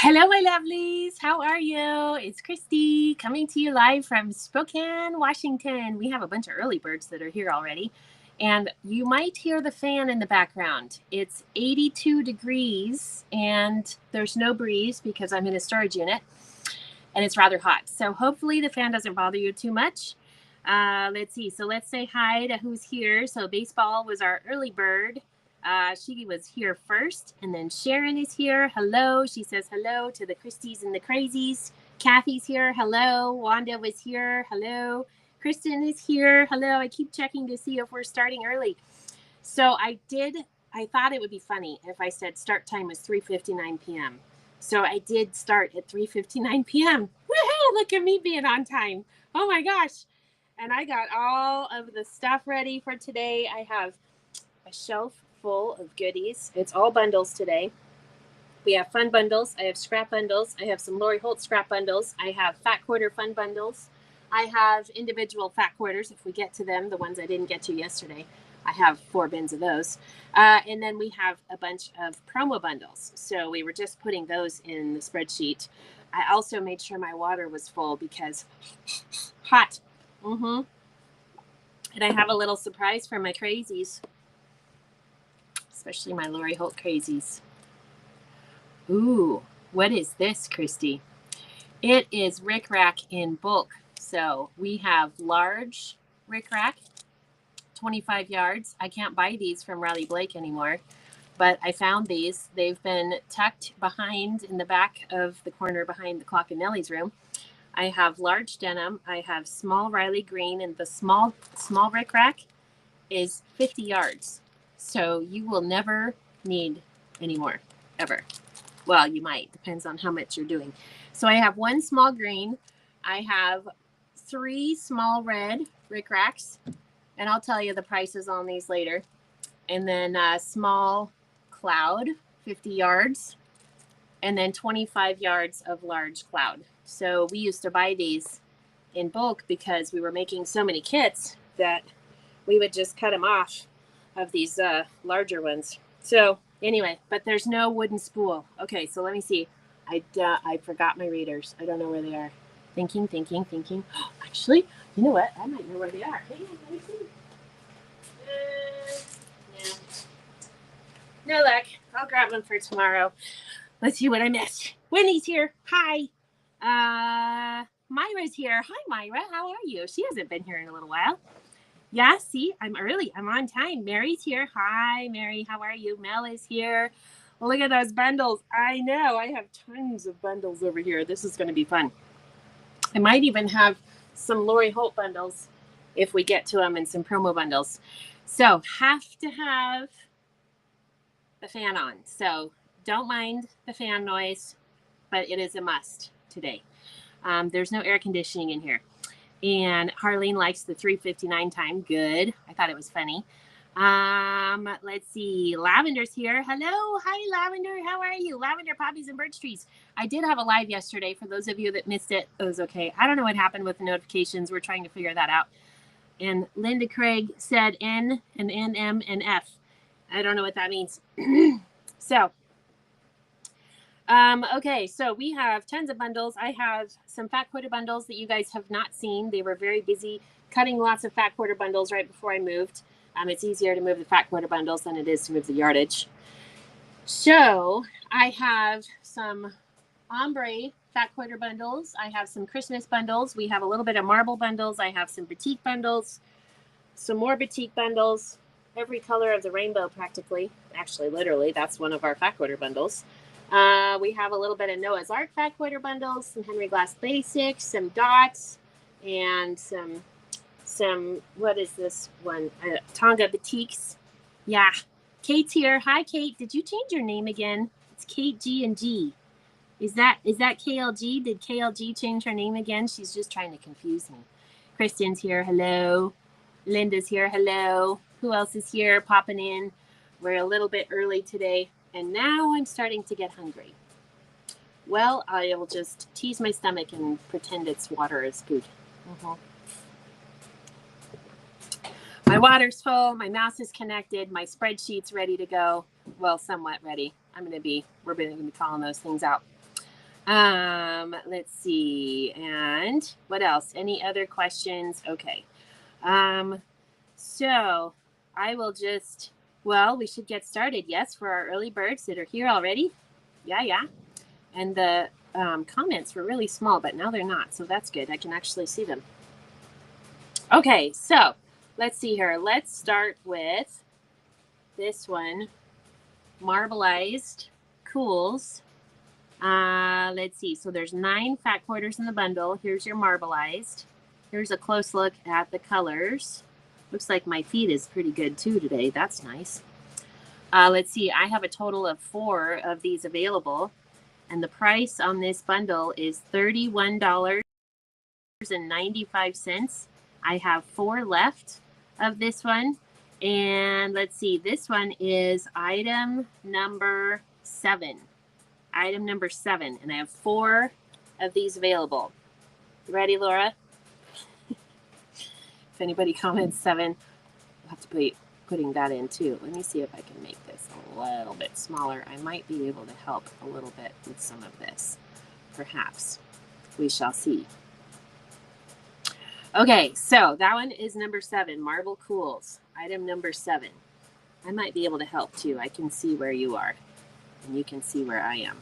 Hello, my lovelies. How are you? It's Christy coming to you live from Spokane, Washington. We have a bunch of early birds that are here already. And you might hear the fan in the background. It's 82 degrees and there's no breeze because I'm in a storage unit and it's rather hot. So hopefully the fan doesn't bother you too much. Let's see. So let's say hi to who's here. So Baseball was our early bird. She was here first, and then Sharon is here. Hello. She says hello to the Christies and the Crazies. Kathy's here. Hello. Wanda was here. Hello. Kristen is here. Hello. I keep checking to see if we're starting early. So I thought it would be funny if I said start time was 3:59 p.m. So I did start at 3:59 p.m. Woohoo! Look at me being on time. Oh my gosh. And I got all of the stuff ready for today. I have a shelf full of goodies. It's all bundles today. We have fun bundles. I have scrap bundles. I have some Lori Holt scrap bundles. I have fat quarter fun bundles. I have individual fat quarters if we get to them, the ones I didn't get to yesterday. I have 4 bins of those. And then we have a bunch of promo bundles. So we were just putting those in the spreadsheet. I also made sure my water was full because hot. And I have a little surprise for my crazies, especially my Lori Holt crazies. Ooh, what is this, Christy? It is Rick Rack in bulk. So we have large Rick Rack, 25 yards. I can't buy these from Riley Blake anymore, but I found these. They've been tucked behind in the back of the corner behind the clock in Nellie's room. I have large denim. I have small Riley green, and the small Rick Rack is 50 yards. So you will never need any more, ever. Well, you might. Depends on how much you're doing. So I have 1 small green. I have 3 small red Rick Racks. And I'll tell you the prices on these later. And then a small cloud, 50 yards. And then 25 yards of large cloud. So we used to buy these in bulk because we were making so many kits that we would just cut them off of these larger ones. So anyway, but there's no wooden spool. Okay, so let me see. I forgot my readers. I don't know where they are. Thinking. Actually, you know what? I might know where they are. Hang on, let me see. No luck. I'll grab them for tomorrow. Let's see what I missed. Wendy's here. Hi. Myra's here. Hi, Myra. How are you? She hasn't been here in a little while. Yeah, see, I'm early. I'm on time. Mary's here. Hi, Mary. How are you? Mel is here. Well, look at those bundles. I know. I have tons of bundles over here. This is going to be fun. I might even have some Lori Holt bundles if we get to them, and some promo bundles. So have to have the fan on. So don't mind the fan noise, but it is a must today. There's no air conditioning in here. And Harleen likes the 3:59 time. Good. I thought it was funny. Let's see. Lavender's here. Hello. Hi, Lavender. How are you? Lavender, poppies, and birch trees. I did have a live yesterday. For those of you that missed it, it was okay. I don't know what happened with the notifications. We're trying to figure that out. And Linda Craig said N and N, M, and F. I don't know what that means. So, okay, so we have tons of bundles. I have some fat quarter bundles that you guys have not seen. They were very busy cutting lots of fat quarter bundles right before I moved. It's easier to move the fat quarter bundles than it is to move the yardage. So I have some ombre fat quarter bundles. I have some Christmas bundles. We have a little bit of marble bundles. I have some batik bundles, some more batik bundles, every color of the rainbow practically. Actually, literally, that's one of our fat quarter bundles. We have a little bit of Noah's Ark fat quarter bundles, some Henry Glass Basics, some dots, and some what is this one? Tonga Batiks. Yeah. Kate's here. Hi, Kate. Did you change your name again? It's Kate G and G. Is that KLG? Did KLG change her name again? She's just trying to confuse me. Kristen's here. Hello. Linda's here. Hello. Who else is here popping in? We're a little bit early today. And now I'm starting to get hungry. Well, I'll just tease my stomach and pretend it's water is food. My water's full. My mouse is connected. My spreadsheet's ready to go. Well, somewhat ready. We're going to be calling those things out. Let's see. And what else? Any other questions? Okay. So I will just, well, we should get started. Yes, for our early birds that are here already. Yeah. And the comments were really small, but now they're not. So that's good. I can actually see them. Okay, so let's see here. Let's start with this one, marbleized cools. Let's see. So there's 9 fat quarters in the bundle. Here's your marbleized. Here's a close look at the colors. Looks like my feed is pretty good too today. That's nice. Let's see. I have a total of 4 of these available. And the price on this bundle is $31.95. I have 4 left of this one. And let's see. This one is item number 7. Item number 7. And I have 4 of these available. Ready, Laura? If anybody comments 7, I'll have to be putting that in too. Let me see if I can make this a little bit smaller. I might be able to help a little bit with some of this. Perhaps. We shall see. Okay, so that one is number 7, Marble Cools. Item number 7. I might be able to help too. I can see where you are, and you can see where I am.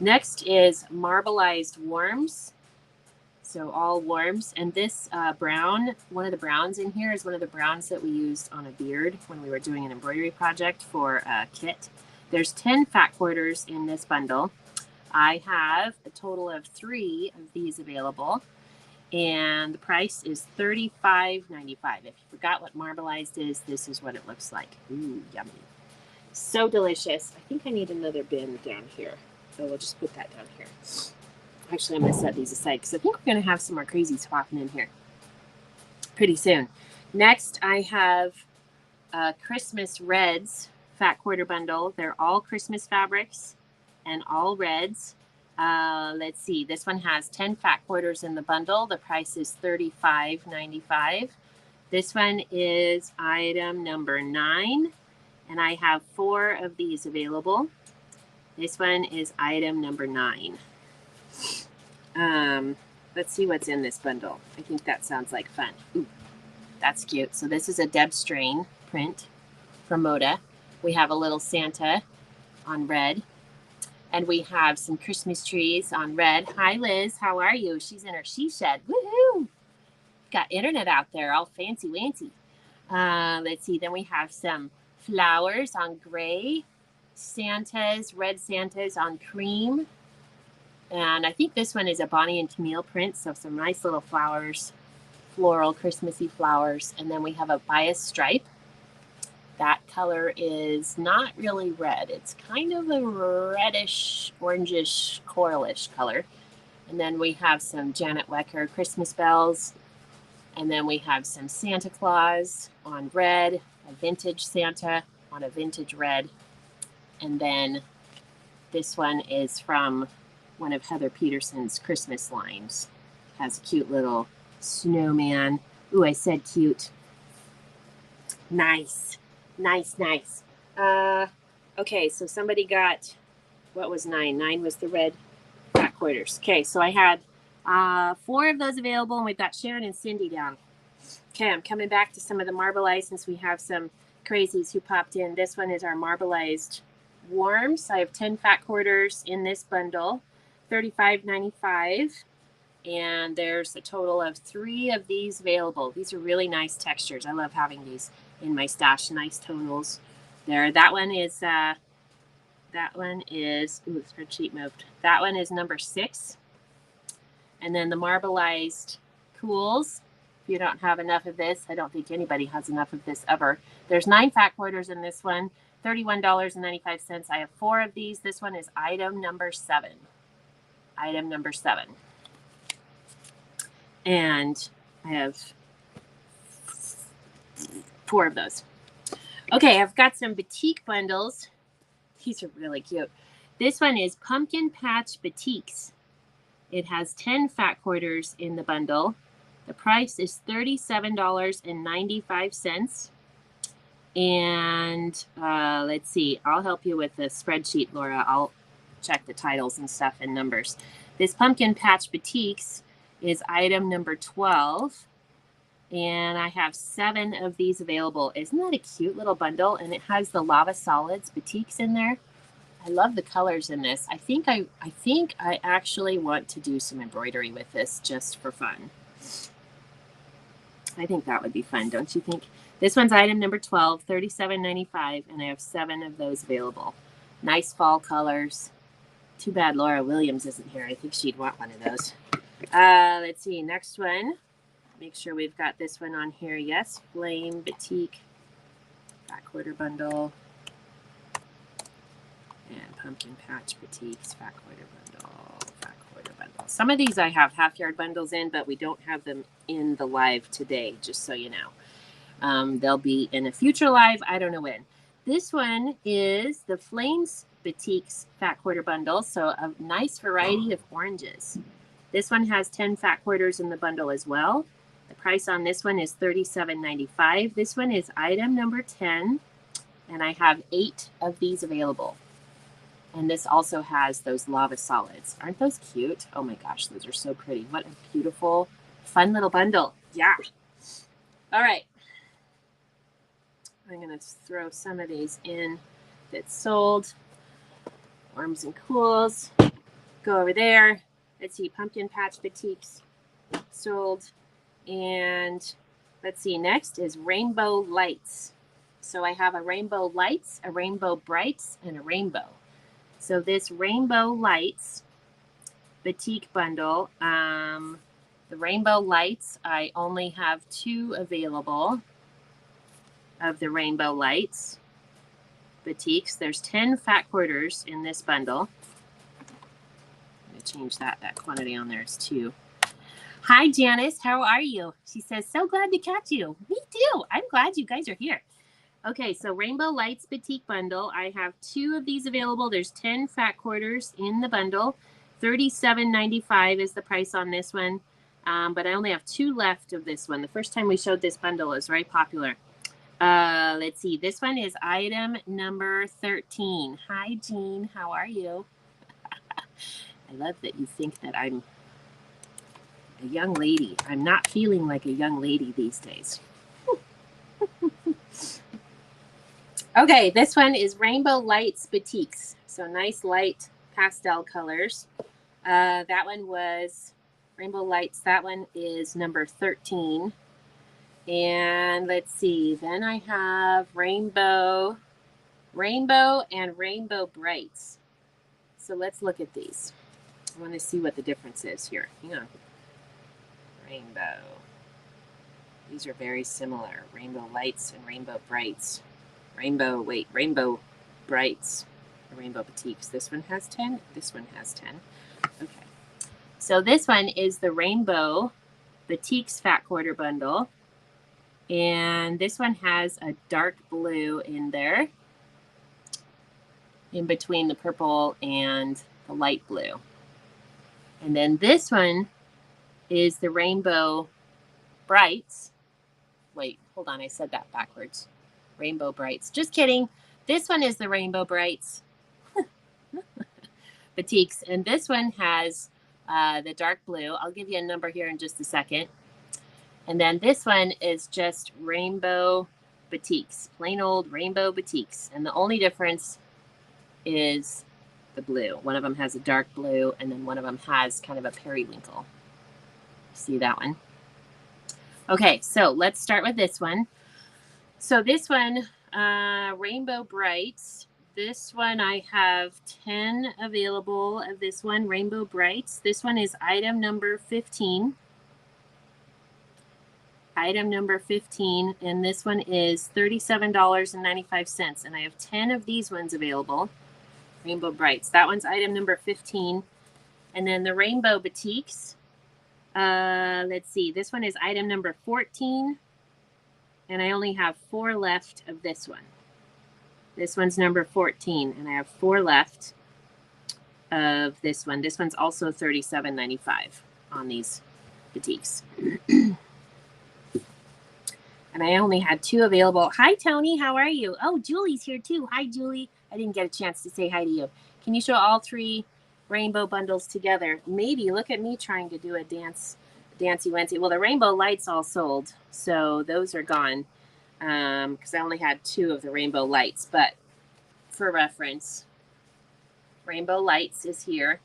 Next is marbleized worms. So all worms. And this brown, one of the browns in here is one of the browns that we used on a beard when we were doing an embroidery project for a kit. There's 10 fat quarters in this bundle. I have a total of 3 of these available. And the price is $35.95. If you forgot what marbleized is, this is what it looks like. Ooh, yummy. So delicious. I think I need another bin down here. So we'll just put that down here. Actually, I'm going to set these aside because I think we're going to have some more crazies popping in here pretty soon. Next, I have Christmas Reds fat quarter bundle. They're all Christmas fabrics and all reds. Let's see. This one has 10 fat quarters in the bundle. The price is $35.95. This one is item number 9, and I have 4 of these available. This one is item number 9. Let's see what's in this bundle. I think that sounds like fun. Ooh, that's cute. So this is a Deb Strain print from Moda. We have a little Santa on red. And we have some Christmas trees on red. Hi, Liz. How are you? She's in her she shed. Woohoo! Got internet out there, all fancy-wancy. Let's see. Then we have some flowers on gray. Santas, red Santas on cream. And I think this one is a Bonnie and Camille print. So some nice little flowers, floral, Christmassy flowers. And then we have a bias stripe. That color is not really red. It's kind of a reddish, orangish, coralish color. And then we have some Janet Wecker Christmas bells. And then we have some Santa Claus on red, a vintage Santa on a vintage red. And then this one is from one of Heather Peterson's Christmas lines. Has a cute little snowman. Ooh, I said cute. Nice. Nice. Okay, so somebody got, what was 9? 9 was the red fat quarters. Okay, so I had 4 of those available, and we've got Sharon and Cindy down. Okay, I'm coming back to some of the marbleized since we have some crazies who popped in. This one is our marbleized worms. I have 10 fat quarters in this bundle, $35.95. And there's a total of 3 of these available. These are really nice textures. I love having these in my stash. Nice tonals there. That one is ooh, the spreadsheet moved. That one is number 6. And then the marbleized cools. If you don't have enough of this, I don't think anybody has enough of this ever. There's 9 fat quarters in this one, $31.95. I have 4 of these. This one is item number 7. Item number 7. And I have 4 of those. Okay, I've got some batik bundles. These are really cute. This one is Pumpkin Patch Batiks. It has 10 fat quarters in the bundle. The price is $37.95. And let's see, I'll help you with the spreadsheet, Laura. I'll check the titles and stuff and numbers. This Pumpkin Patch Batiks is item number 12. And I have 7 of these available. Isn't that a cute little bundle? And it has the Lava Solids Batiks in there. I love the colors in this. I think I actually want to do some embroidery with this just for fun. I think that would be fun, don't you think? This one's item number 12, $37.95, and I have 7 of those available. Nice fall colors. Too bad Laura Williams isn't here. I think she'd want one of those. Let's see, next one. Make sure we've got this one on here. Yes, Flame Batik, fat quarter bundle. And Pumpkin Patch Batiks, fat quarter bundle. Some of these I have half yard bundles in, but we don't have them in the live today, just so you know. They'll be in a future live. I don't know when. This one is the Flames Batiks fat quarter bundle. So a nice variety of oranges. This one has 10 fat quarters in the bundle as well. The price on this one is $37.95. This one is item number 10, and I have 8 of these available. And this also has those lava solids. Aren't those cute? Oh my gosh, those are so pretty. What a beautiful, fun little bundle. Yeah. All right. I'm going to throw some of these in that's sold. Warms and cools. Go over there. Let's see, Pumpkin Patch Batiks sold. And let's see, next is Rainbow Lights. So I have a Rainbow Lights, a Rainbow Brights, and a Rainbow. So this Rainbow Lights Batik bundle, the Rainbow Lights, I only have 2 available of the Rainbow Lights Batiks. There's 10 fat quarters in this bundle. I'm going to change that quantity on there is 2. Hi, Janice. How are you? She says, so glad to catch you. Me too. I'm glad you guys are here. Okay, so Rainbow Lights Batik bundle. I have 2 of these available. There's 10 fat quarters in the bundle. $37.95 is the price on this one. But I only have 2 left of this one. The first time we showed this bundle is very popular. Let's see. This one is item number 13. Hi, Jean. How are you? I love that you think that I'm a young lady. I'm not feeling like a young lady these days. Okay, this one is Rainbow Lights Batiks. So nice light pastel colors. That one was Rainbow Lights. That one is number 13. And let's see. Then I have Rainbow, and Rainbow Brights. So let's look at these. I want to see what the difference is here. Hang on. Rainbow. These are very similar. Rainbow Lights and Rainbow Brights. Rainbow Brights, Rainbow Batiks. This one has 10. This one has 10. Okay. So this one is the Rainbow Batiks fat quarter bundle. And this one has a dark blue in there, in between the purple and the light blue. And then this one is the Rainbow Brights. Wait, hold on. I said that backwards. Rainbow Brights. Just kidding. This one is the Rainbow Brights Batiks. And this one has the dark blue. I'll give you a number here in just a second. And then this one is just Rainbow Batiks. Plain old Rainbow Batiks. And the only difference is the blue. One of them has a dark blue, and then one of them has kind of a periwinkle. See that one? Okay, so let's start with this one. So this one, Rainbow Brights. This one I have 10 available of this one, Rainbow Brights. This one is item number 15. Item number 15, and this one is $37.95. And I have 10 of these ones available, Rainbow Brights. That one's item number 15. And then the Rainbow Batiks. Let's see, this one is item number 14. And I only have 4 left of this one. This one's number 14, and I have 4 left of this one. This one's also $37.95 on these Batiks. And I only had 2 available. Hi, Tony. How are you? Oh, Julie's here too. Hi, Julie. I didn't get a chance to say hi to you. Can you show all 3 rainbow bundles together. Maybe, look at me trying to do a Dancy Wency. Well, the rainbow lights all sold, so those are gone because I only had 2 of the rainbow lights. But for reference, rainbow lights is here.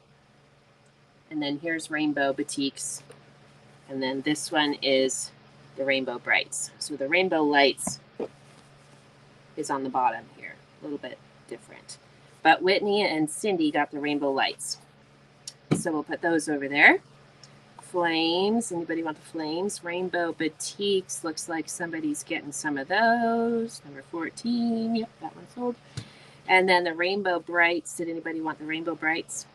And then here's rainbow batiks. And then this one is the rainbow brights. So the rainbow lights is on the bottom here, a little bit different. But Whitney and Cindy got the rainbow lights. So we'll put those over there. Flames, anybody want the flames? Rainbow batiks, looks like somebody's getting some of those. Number 14, yep, that one sold. And then the rainbow brights, did anybody want the rainbow brights?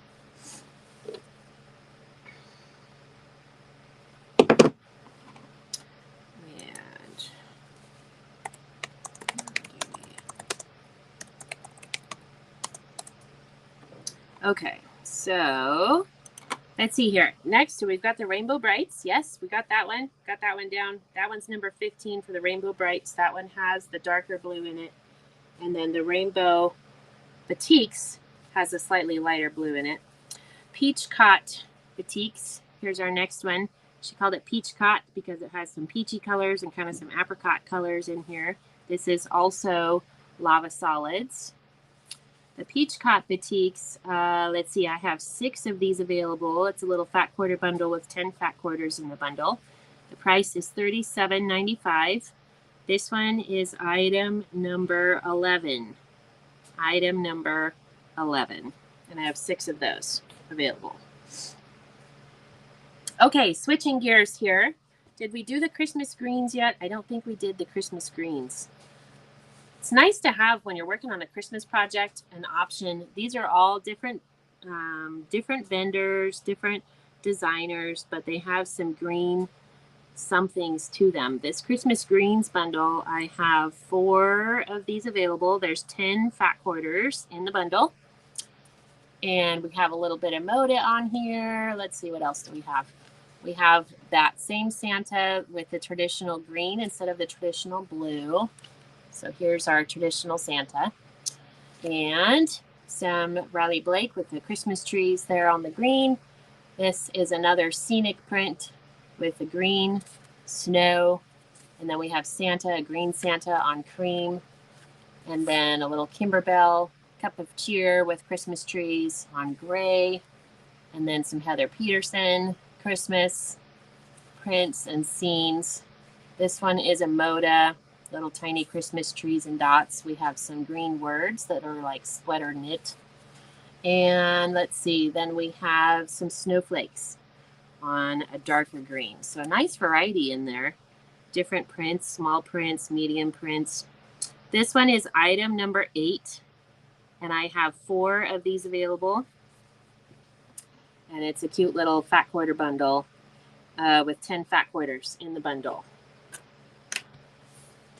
Okay, so let's see here. Next, we've got the rainbow brights. Yes, we got that one. Got that one down. That one's number 15 for the rainbow brights. That one has the darker blue in it. And then the rainbow batiks has a slightly lighter blue in it. Peach cot batiks. Here's our next one. She called it peach cot because it has some peachy colors and kind of some apricot colors in here. This is also lava solids. The peach cot batiks, let's see, I have 6 of these available. It's a little fat quarter bundle with 10 fat quarters in the bundle. The price is $37.95. This one is item number 11. Item number 11. And I have 6 of those available. Okay, switching gears here. Did we do the Christmas greens yet? I don't think we did the Christmas greens. It's nice to have when you're working on a Christmas project an option. These are all different vendors, different designers, but they have some green somethings to them. This Christmas greens bundle, I have 4 of these available. There's 10 fat quarters in the bundle. And we have a little bit of Moda on here. Let's see, what else do we have? We have that same Santa with the traditional green instead of the traditional blue. So here's our traditional Santa. And some Riley Blake with the Christmas trees there on the green. This is another scenic print with the green, snow. And then we have Santa, a green Santa on cream. And then a little Kimberbell cup of cheer with Christmas trees on gray. And then some Heather Peterson Christmas prints and scenes. This one is a Moda. Little tiny Christmas trees and dots. We have some green words that are like sweater knit. And let's see, then we have some snowflakes on a darker green. So a nice variety in there. Different prints, small prints, medium prints. This one is item number 8. And I have 4 of these available. And it's a cute little fat quarter bundle with 10 fat quarters in the bundle.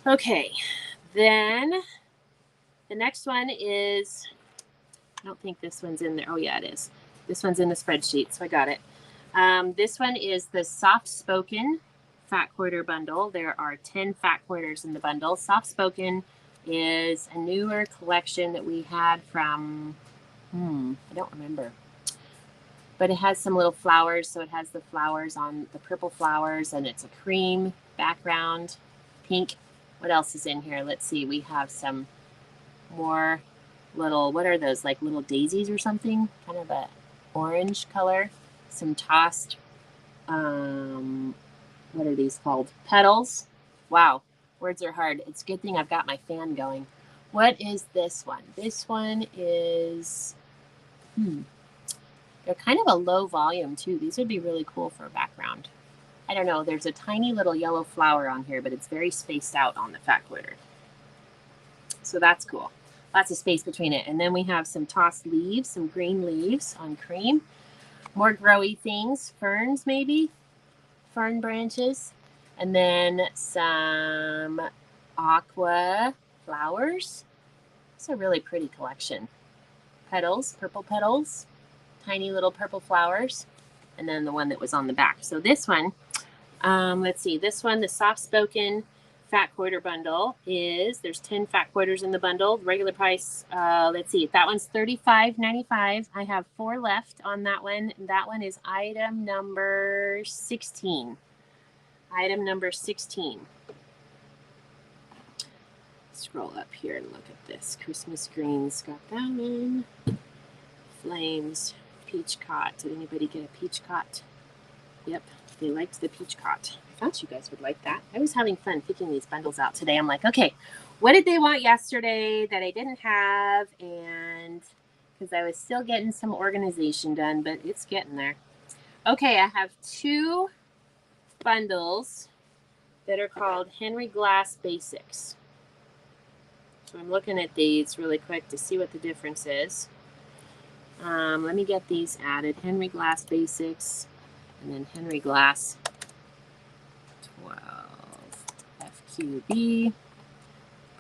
Okay, then the next one is, I don't think this one's in there. Oh, yeah, it is. This one's in the spreadsheet, so I got it. This one is the Soft Spoken Fat Quarter Bundle. There are 10 fat quarters in the bundle. Soft Spoken is a newer collection that we had from, I don't remember. But it has some little flowers, so it has the flowers on the purple flowers, and it's a cream background, pink. What else is in here? Let's see. We have some more little, what are those? Like little daisies or something? Kind of a orange color. Some tossed, what are these called? Petals. Wow. Words are hard. It's a good thing I've got my fan going. What is this one? This one is, they're kind of a low volume too. These would be really cool for a background. I don't know, there's a tiny little yellow flower on here, but it's very spaced out on the fat quarter. So that's cool. Lots of space between it. And then we have some tossed leaves, some green leaves on cream. More growy things, ferns maybe, fern branches. And then some aqua flowers. It's a really pretty collection. Petals, purple petals, tiny little purple flowers. And then the one that was on the back. So this one, let's see, this one, the Soft Spoken fat quarter bundle is, there's 10 fat quarters in the bundle. Regular price, let's see, that one's $35.95. I have 4 left on that one. That one is item number 16. Item number 16. Scroll up here and look at this. Christmas greens, got that one. Flames, peach cot. Did anybody get a peach cot? Yep, they liked the peach cot. I thought you guys would like that. I was having fun picking these bundles out today. I'm like, okay, what did they want yesterday that I didn't have? And because I was still getting some organization done, but it's getting there. Okay, I have 2 bundles that are called Henry Glass Basics. So I'm looking at these really quick to see what the difference is. Let me get these added. Henry Glass Basics and then Henry Glass 12 FQB.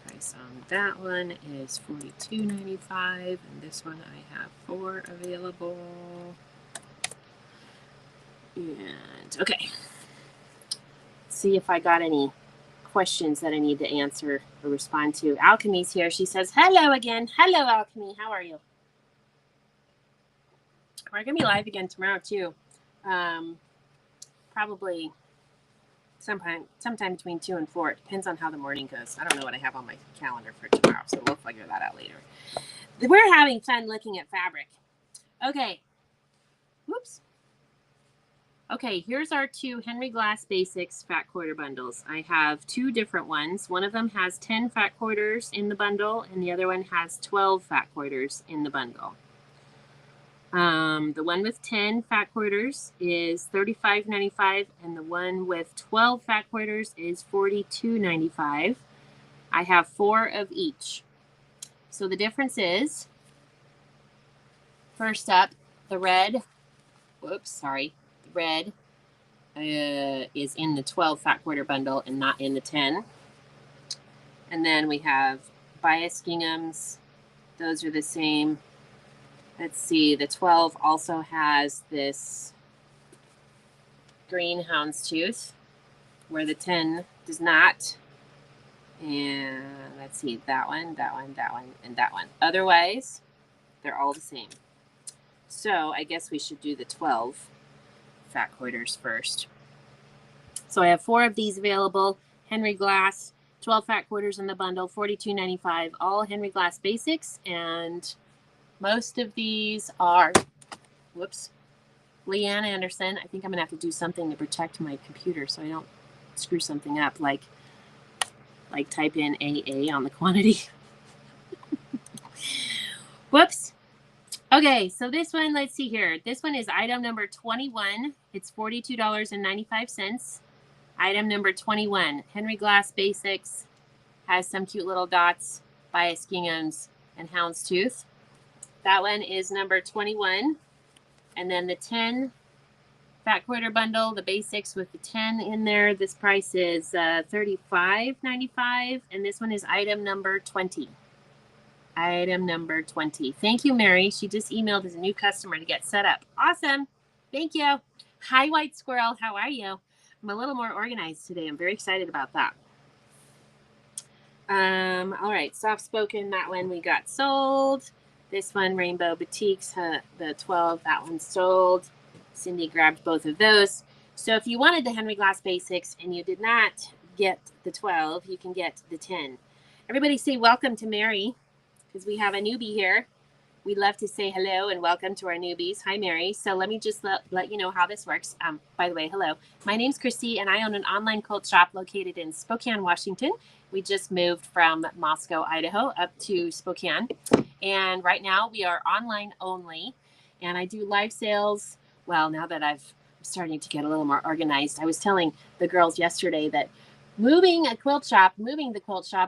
Price on that one is $42.95, and this one I have 4 available. And okay, see if I got any questions that I need to answer or respond to. Alchemy's here. She says, hello again. Hello, Alchemy. How are you? We're going to be live again tomorrow, too. Probably sometime between 2 and 4. It depends on how the morning goes. I don't know what I have on my calendar for tomorrow, so we'll figure that out later. We're having fun looking at fabric. Okay. Whoops. Okay, here's our 2 Henry Glass Basics fat quarter bundles. I have 2 different ones. One of them has 10 fat quarters in the bundle, and the other one has 12 fat quarters in the bundle. The one with 10 fat quarters is $35.95, and the one with 12 fat quarters is $42.95. I have 4 of each. So the difference is, first up, the red, red is in the 12 fat quarter bundle and not in the 10. And then we have bias ginghams. Those are the same. Let's see, the 12 also has this green houndstooth, where the 10 does not. And let's see, that one, and that one. Otherwise, they're all the same. So I guess we should do the 12 fat quarters first. So I have 4 of these available. Henry Glass, 12 fat quarters in the bundle, $42.95, all Henry Glass Basics, and most of these are, Leanne Anderson. I think I'm gonna have to do something to protect my computer so I don't screw something up, like type in AA on the quantity. Whoops. Okay, so this one, let's see here. This one is item number 21. It's $42.95. Item number 21, Henry Glass Basics, has some cute little dots, bias ginghams, and houndstooth. That one is number 21. And then the 10 fat quarter bundle, the basics with the 10 in there, this price is $35.95. And this one is item number 20. Item number 20. Thank you, Mary. She just emailed as a new customer to get set up. Awesome. Thank you. Hi, White Squirrel. How are you? I'm a little more organized today. I'm very excited about that. All right. Soft spoken. That one we got sold. This one, Rainbow Boutiques, the 12, that one's sold. Cindy grabbed both of those. So if you wanted the Henry Glass Basics and you did not get the 12, you can get the 10. Everybody say welcome to Mary, because we have a newbie here. We'd love to say hello and welcome to our newbies. Hi, Mary. So let me just let you know how this works. By the way, hello. My name's Christy, and I own an online quilt shop located in Spokane, Washington. We just moved from Moscow, Idaho, up to Spokane. And right now we are online only. And I do live sales. Well, now that I'm starting to get a little more organized, I was telling the girls yesterday that moving the quilt shop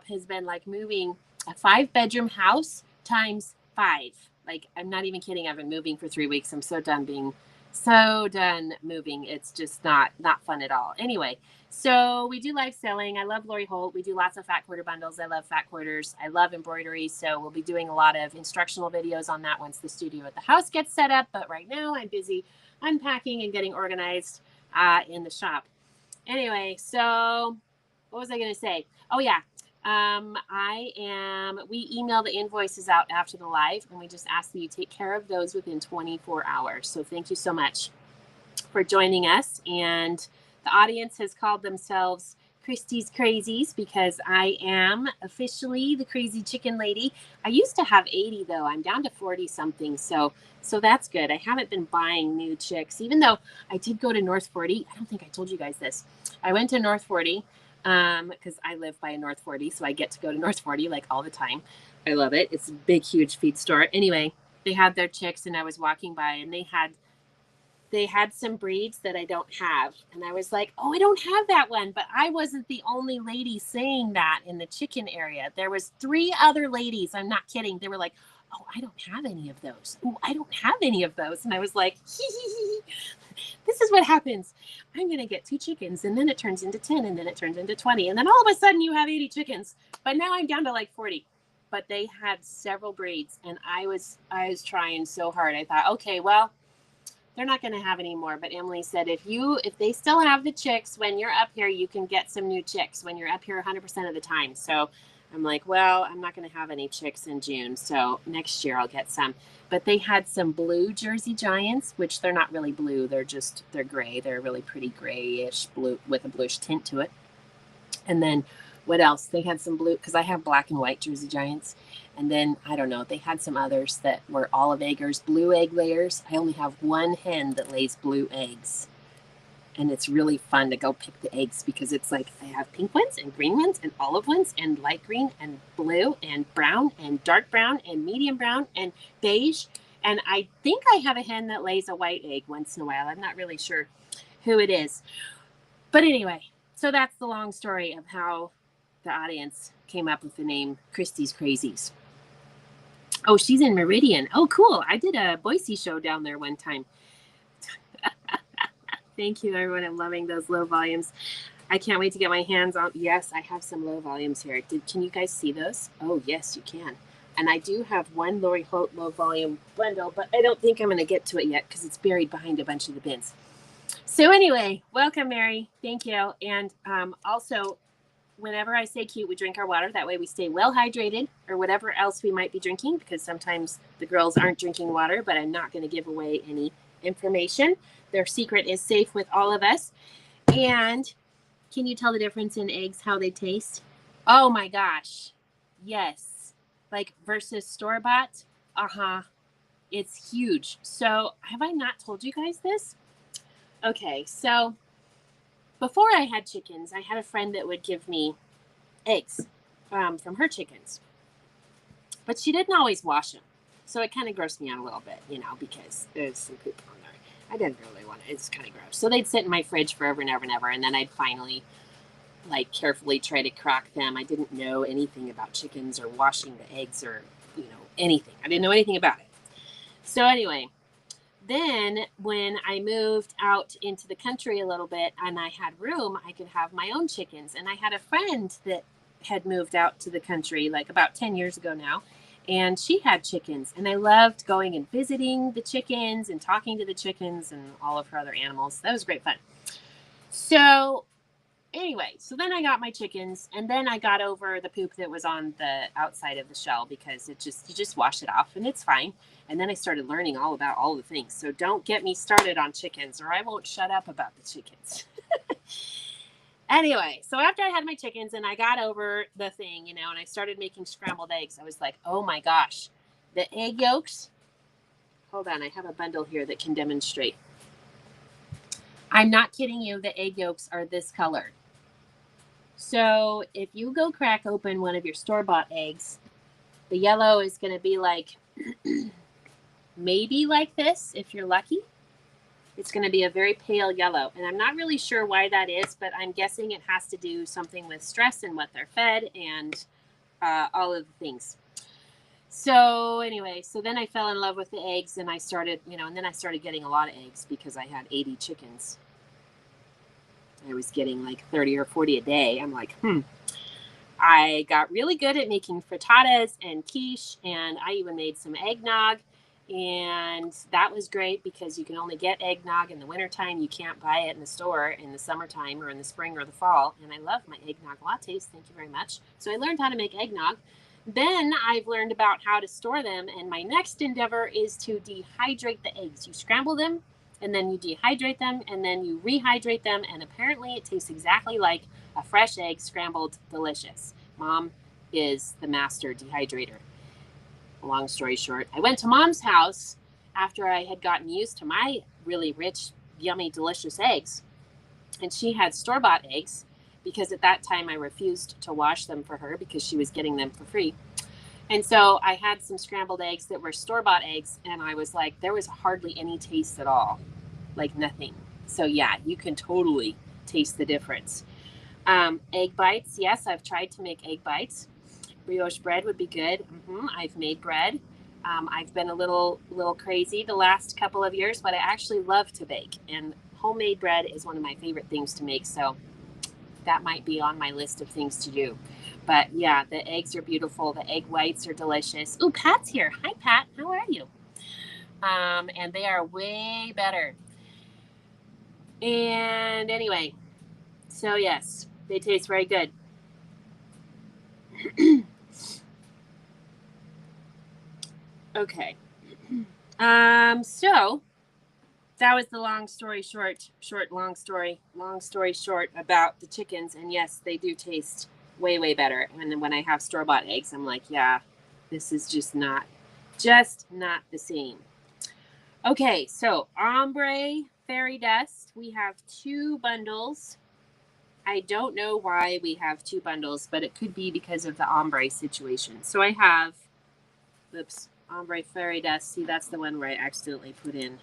has been like moving a 5-bedroom house times 5. Like, I'm not even kidding. I've been moving for 3 weeks. I'm so done moving. It's just not fun at all. Anyway, so we do live selling. I love Lori Holt. We do lots of fat quarter bundles. I love fat quarters. I love embroidery. So we'll be doing a lot of instructional videos on that once the studio at the house gets set up. But right now I'm busy unpacking and getting organized in the shop. Anyway, so what was I going to say? Oh, yeah. We email the invoices out after the live, and we just ask that you take care of those within 24 hours. So thank you so much for joining us. And the audience has called themselves Christy's Crazies because I am officially the crazy chicken lady. I used to have 80 though. I'm down to 40 something. So that's good. I haven't been buying new chicks, even though I did go to North 40. I don't think I told you guys this. I went to North 40 because I live by North 40. So I get to go to North 40 like all the time. I love it. It's a big, huge feed store. Anyway, they had their chicks and I was walking by and they had some breeds that I don't have. And I was like, oh, I don't have that one. But I wasn't the only lady saying that in the chicken area. There was 3 other ladies. I'm not kidding. They were like, oh, I don't have any of those. Oh, I don't have any of those. And I was like, this is what happens. I'm going to get 2 chickens. And then it turns into 10. And then it turns into 20. And then all of a sudden you have 80 chickens. But now I'm down to like 40. But they had several breeds. And I was trying so hard. I thought, okay, well, they're not going to have any more. But Emily said, if they still have the chicks, when you're up here, you can get some new chicks when you're up here 100% of the time. So I'm like, well, I'm not going to have any chicks in June. So next year I'll get some. But they had some blue Jersey Giants, which they're not really blue. They're gray. They're really pretty grayish blue with a bluish tint to it. And then what else? They had some blue, because I have black and white Jersey Giants. And then, I don't know, they had some others that were olive eggers, blue egg layers. I only have one hen that lays blue eggs. And it's really fun to go pick the eggs because it's like I have pink ones and green ones and olive ones and light green and blue and brown and dark brown and medium brown and beige. And I think I have a hen that lays a white egg once in a while. I'm not really sure who it is. But anyway, so that's the long story of how the audience came up with the name Christy's Crazies. Oh, she's in Meridian. Oh, cool. I did a Boise show down there one time. Thank you, everyone. I'm loving those low volumes. I can't wait to get my hands on. Yes, I have some low volumes here. Can you guys see those? Oh, yes, you can. And I do have one Lori Holt low volume bundle, but I don't think I'm going to get to it yet because it's buried behind a bunch of the bins. So anyway, welcome, Mary. Thank you. And also, whenever I say cute, we drink our water. That way we stay well hydrated or whatever else we might be drinking, because sometimes the girls aren't drinking water, but I'm not going to give away any information. Their secret is safe with all of us. And can you tell the difference in eggs, how they taste? Oh my gosh. Yes. Like versus store-bought. It's huge. So have I not told you guys this? Okay, so before I had chickens, I had a friend that would give me eggs from her chickens. But she didn't always wash them. So it kind of grossed me out a little bit, because there's some poop on there. I didn't really want it. It's kind of gross. So they'd sit in my fridge forever and ever and ever. And then I'd finally, carefully try to crack them. I didn't know anything about chickens or washing the eggs or, anything. I didn't know anything about it. So anyway, then when I moved out into the country a little bit and I had room, I could have my own chickens. And I had a friend that had moved out to the country about 10 years ago now. And she had chickens. And I loved going and visiting the chickens and talking to the chickens and all of her other animals. That was great fun. So anyway, so then I got my chickens, and then I got over the poop that was on the outside of the shell because you just wash it off and it's fine. And then I started learning all about all the things. So don't get me started on chickens or I won't shut up about the chickens. Anyway, so after I had my chickens and I got over the thing, and I started making scrambled eggs, I was like, oh my gosh, the egg yolks. Hold on, I have a bundle here that can demonstrate. I'm not kidding you, the egg yolks are this color. So if you go crack open one of your store-bought eggs, the yellow is going to be maybe like this if you're lucky. It's going to be a very pale yellow. And I'm not really sure why that is, but I'm guessing it has to do something with stress and what they're fed and all of the things. So anyway, so then I fell in love with the eggs and I started, and then I started getting a lot of eggs because I had 80 chickens. I was getting 30 or 40 a day. I'm like, I got really good at making frittatas and quiche, and I even made some eggnog. And that was great because you can only get eggnog in the wintertime. You can't buy it in the store in the summertime or in the spring or the fall. And I love my eggnog lattes. Thank you very much. So I learned how to make eggnog. Then I've learned about how to store them. And my next endeavor is to dehydrate the eggs. You scramble them and then you dehydrate them and then you rehydrate them. And apparently it tastes exactly like a fresh egg scrambled delicious. Mom is the master dehydrator. Long story short, I went to Mom's house after I had gotten used to my really rich, yummy, delicious eggs. And she had store-bought eggs because at that time I refused to wash them for her because she was getting them for free. And so I had some scrambled eggs that were store-bought eggs, and I was like, there was hardly any taste at all, like nothing. So yeah, you can totally taste the difference. Egg bites, yes, I've tried to make egg bites. Brioche bread would be good. I've made bread. I've been a little crazy the last couple of years, but I actually love to bake, and homemade bread is one of my favorite things to make. So that might be on my list of things to do. But yeah, the eggs are beautiful. The egg whites are delicious. Ooh, Pat's here. Hi, Pat. How are you? And they are way better. And anyway, so yes, they taste very good. Okay. So that was the long story short about the chickens. And yes, they do taste way better. And then when I have store-bought eggs, I'm like, yeah, this is just not the same. Okay, so ombre fairy dust. We have 2 bundles. I don't know why we have 2 bundles, but it could be because of the ombre situation. So I have, ombre fairy dust. See, that's the one where I accidentally put in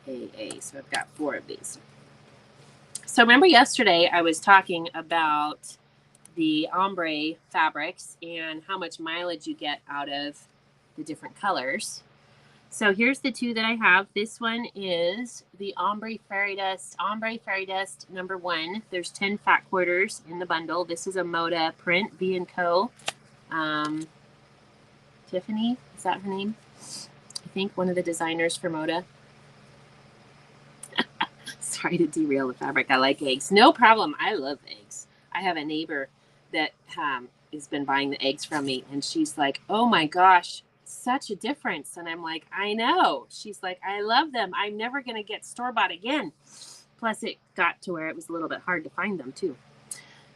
AA. So I've got 4 of these. So remember yesterday I was talking about the ombre fabrics and how much mileage you get out of the different colors. So here's the 2 that I have. This one is the ombre fairy dust number 1. There's 10 fat quarters in the bundle. This is a Moda print, B&Co. Tiffany, is that her name? I think one of the designers for Moda. Sorry to derail the fabric. I like eggs. No problem. I love eggs. I have a neighbor that has been buying the eggs from me, and she's like, oh my gosh, such a difference. And I'm like, I know. She's like, I love them. I'm never going to get store-bought again. Plus it got to where it was a little bit hard to find them too.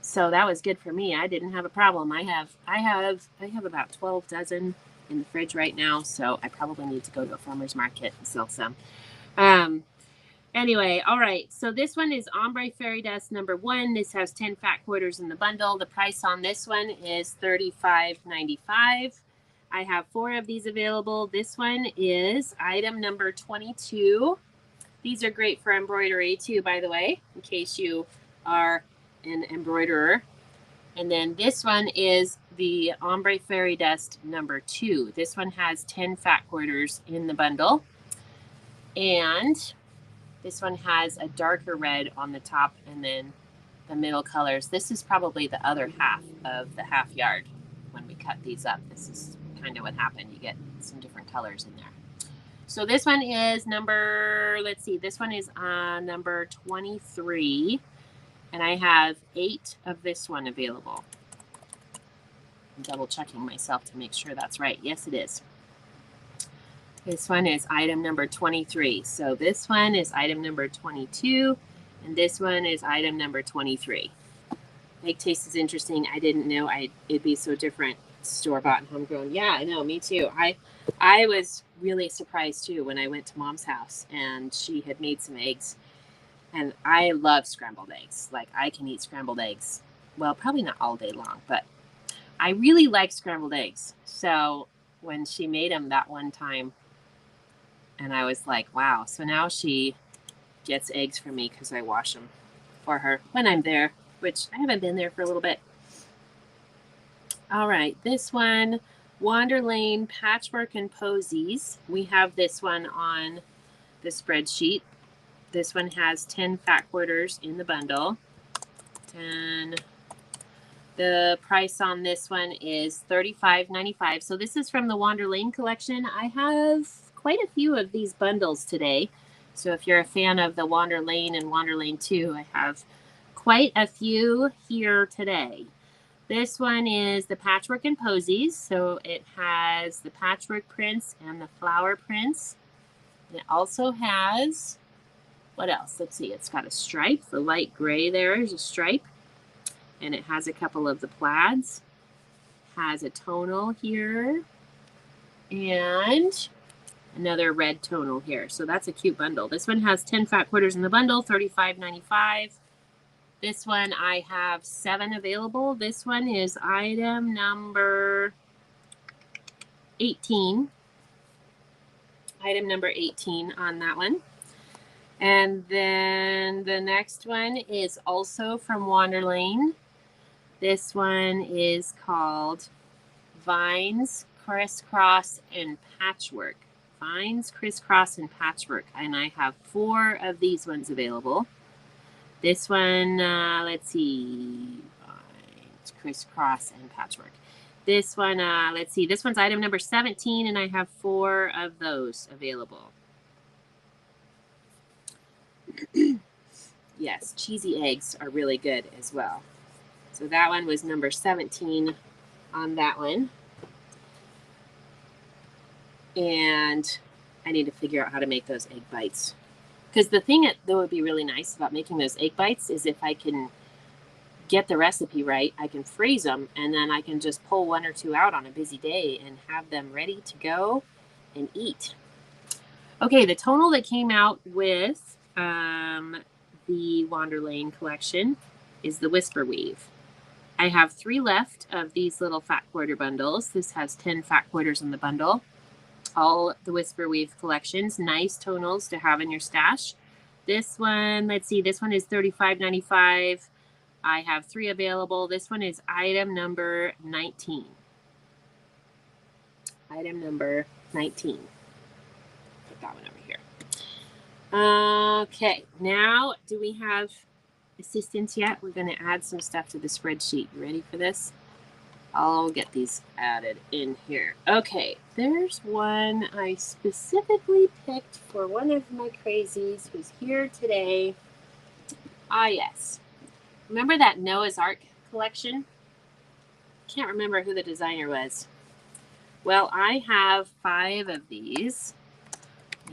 So that was good for me. I didn't have a problem. I have about 12 dozen in the fridge right now, so I probably need to go to a farmer's market and sell some. Anyway, all right. So this one is ombre fairy dust number 1. This has 10 fat quarters in the bundle. The price on this one is $35.95. I have 4 of these available. This one is item number 22. These are great for embroidery too, by the way, in case you are an embroiderer. And then this one is the ombre fairy dust number 2. This one has 10 fat quarters in the bundle. And this one has a darker red on the top and then the middle colors. This is probably the other half of the half yard when we cut these up. This is kind of what happened. You get some different colors in there. So this one is number 23. And I have 8 of this one available. I'm double checking myself to make sure that's right. Yes, it is. This one is item number 23. So this one is item number 22, and this one is item number 23. Egg taste is interesting. I didn't know it'd be so different store-bought and homegrown. Yeah, I know, me too. I was really surprised too when I went to Mom's house and she had made some eggs. And I love scrambled eggs. Like, I can eat scrambled eggs. Well, probably not all day long, but I really like scrambled eggs. So when she made them that one time, and I was like, wow. So now she gets eggs from me because I wash them for her when I'm there, which I haven't been there for a little bit. All right, this one, Wander Lane Patchwork and Posies. We have this one on the spreadsheet. This one has 10 fat quarters in the bundle. 10. The price on this one is $35.95. So this is from the Wander Lane collection. I have quite a few of these bundles today. So if you're a fan of the Wander Lane and Wander Lane 2, I have quite a few here today. This one is the Patchwork and Posies. So it has the patchwork prints and the flower prints. It also has, what else? Let's see, it's got a stripe. The light gray there is a stripe. And it has a couple of the plaids. Has a tonal here. And another red tonal here. So that's a cute bundle. This one has 10 fat quarters in the bundle, $35.95. This one I have 7 available. This one is item number 18. Item number 18 on that one. And then the next one is also from Wander Lane. This one is called Vines, Crisscross, and Patchwork. Vines, Crisscross, and Patchwork. And I have 4 of these ones available. This one, let's see, Vines, Crisscross, and Patchwork. This one, let's see, this one's item number 17, and I have 4 of those available. Yes, cheesy eggs are really good as well. So that one was number 17 on that one. And I need to figure out how to make those egg bites. Because the thing that would be really nice about making those egg bites is if I can get the recipe right, I can freeze them, and then I can just pull 1 or 2 out on a busy day and have them ready to go and eat. Okay, the tonal that came out with the Wander Lane collection is the Whisper Weave. I have 3 left of these little fat quarter bundles. This has 10 fat quarters in the bundle. All the Whisper Weave collections, nice tonals to have in your stash. This one, let's see, this one is $35.95. I have 3 available. This one is item number 19. Item number 19. Put that one over here. Okay, now do we have assistance yet? We're going to add some stuff to the spreadsheet. You ready for this? I'll get these added in here. Okay, there's one I specifically picked for one of my crazies who's here today. Ah, yes. Remember that Noah's Ark collection? Can't remember who the designer was. Well, I have 5 of these.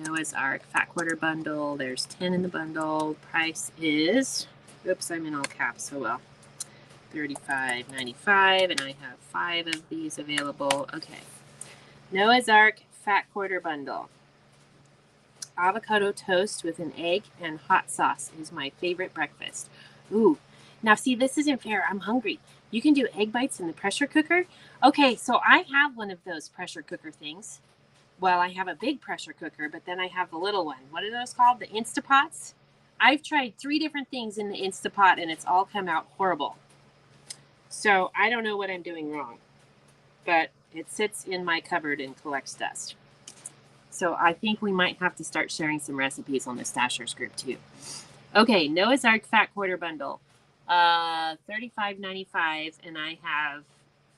Noah's Ark fat quarter bundle. There's 10 in the bundle. Price is, oops, I'm in all caps, oh well. $35.95, and I have 5 of these available. Okay. Noah's Ark fat quarter bundle. Avocado toast with an egg and hot sauce is my favorite breakfast. Ooh. Now, see, this isn't fair. I'm hungry. You can do egg bites in the pressure cooker? Okay, so I have one of those pressure cooker things. Well, I have a big pressure cooker, but then I have the little one. What are those called? The Instapots? I've tried 3 different things in the Instapot, and it's all come out horrible. So I don't know what I'm doing wrong, but it sits in my cupboard and collects dust. So I think we might have to start sharing some recipes on the Stashers group too. Okay, Noah's Ark fat quarter bundle, $35.95, and I have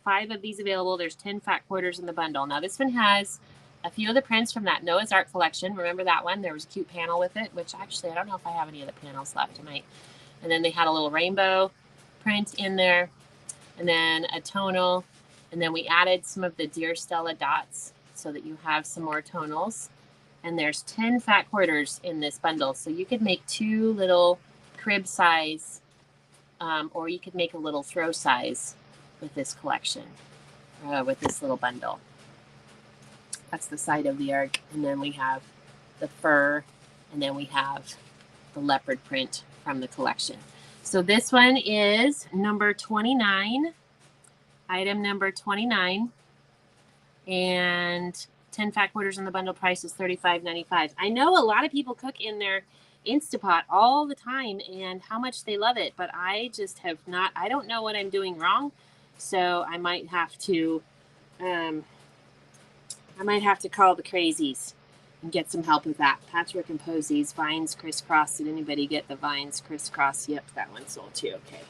5 of these available. There's 10 fat quarters in the bundle. Now this one has a few of the prints from that Noah's Ark collection. Remember that one? There was a cute panel with it, which actually I don't know if I have any of the panels left tonight. And then they had a little rainbow print in there. And then a tonal, and then we added some of the Dear Stella dots so that you have some more tonals. And there's 10 fat quarters in this bundle, so you could make 2 little crib size, or you could make a little throw size with this collection, with this little bundle. That's the side of the Ark, and then we have the fur, and then we have the leopard print from the collection. So this one is number 29, item number 29, and 10 fat quarters in the bundle. Price is $35.95. I know a lot of people cook in their Instapot all the time and how much they love it, but I just have not. I don't know what I'm doing wrong, so I might have to call the crazies and get some help with that. Patchwork and Posies, Vines, Crisscross. Did anybody get the Vines, Crisscross? Yep, that one sold too. Okay.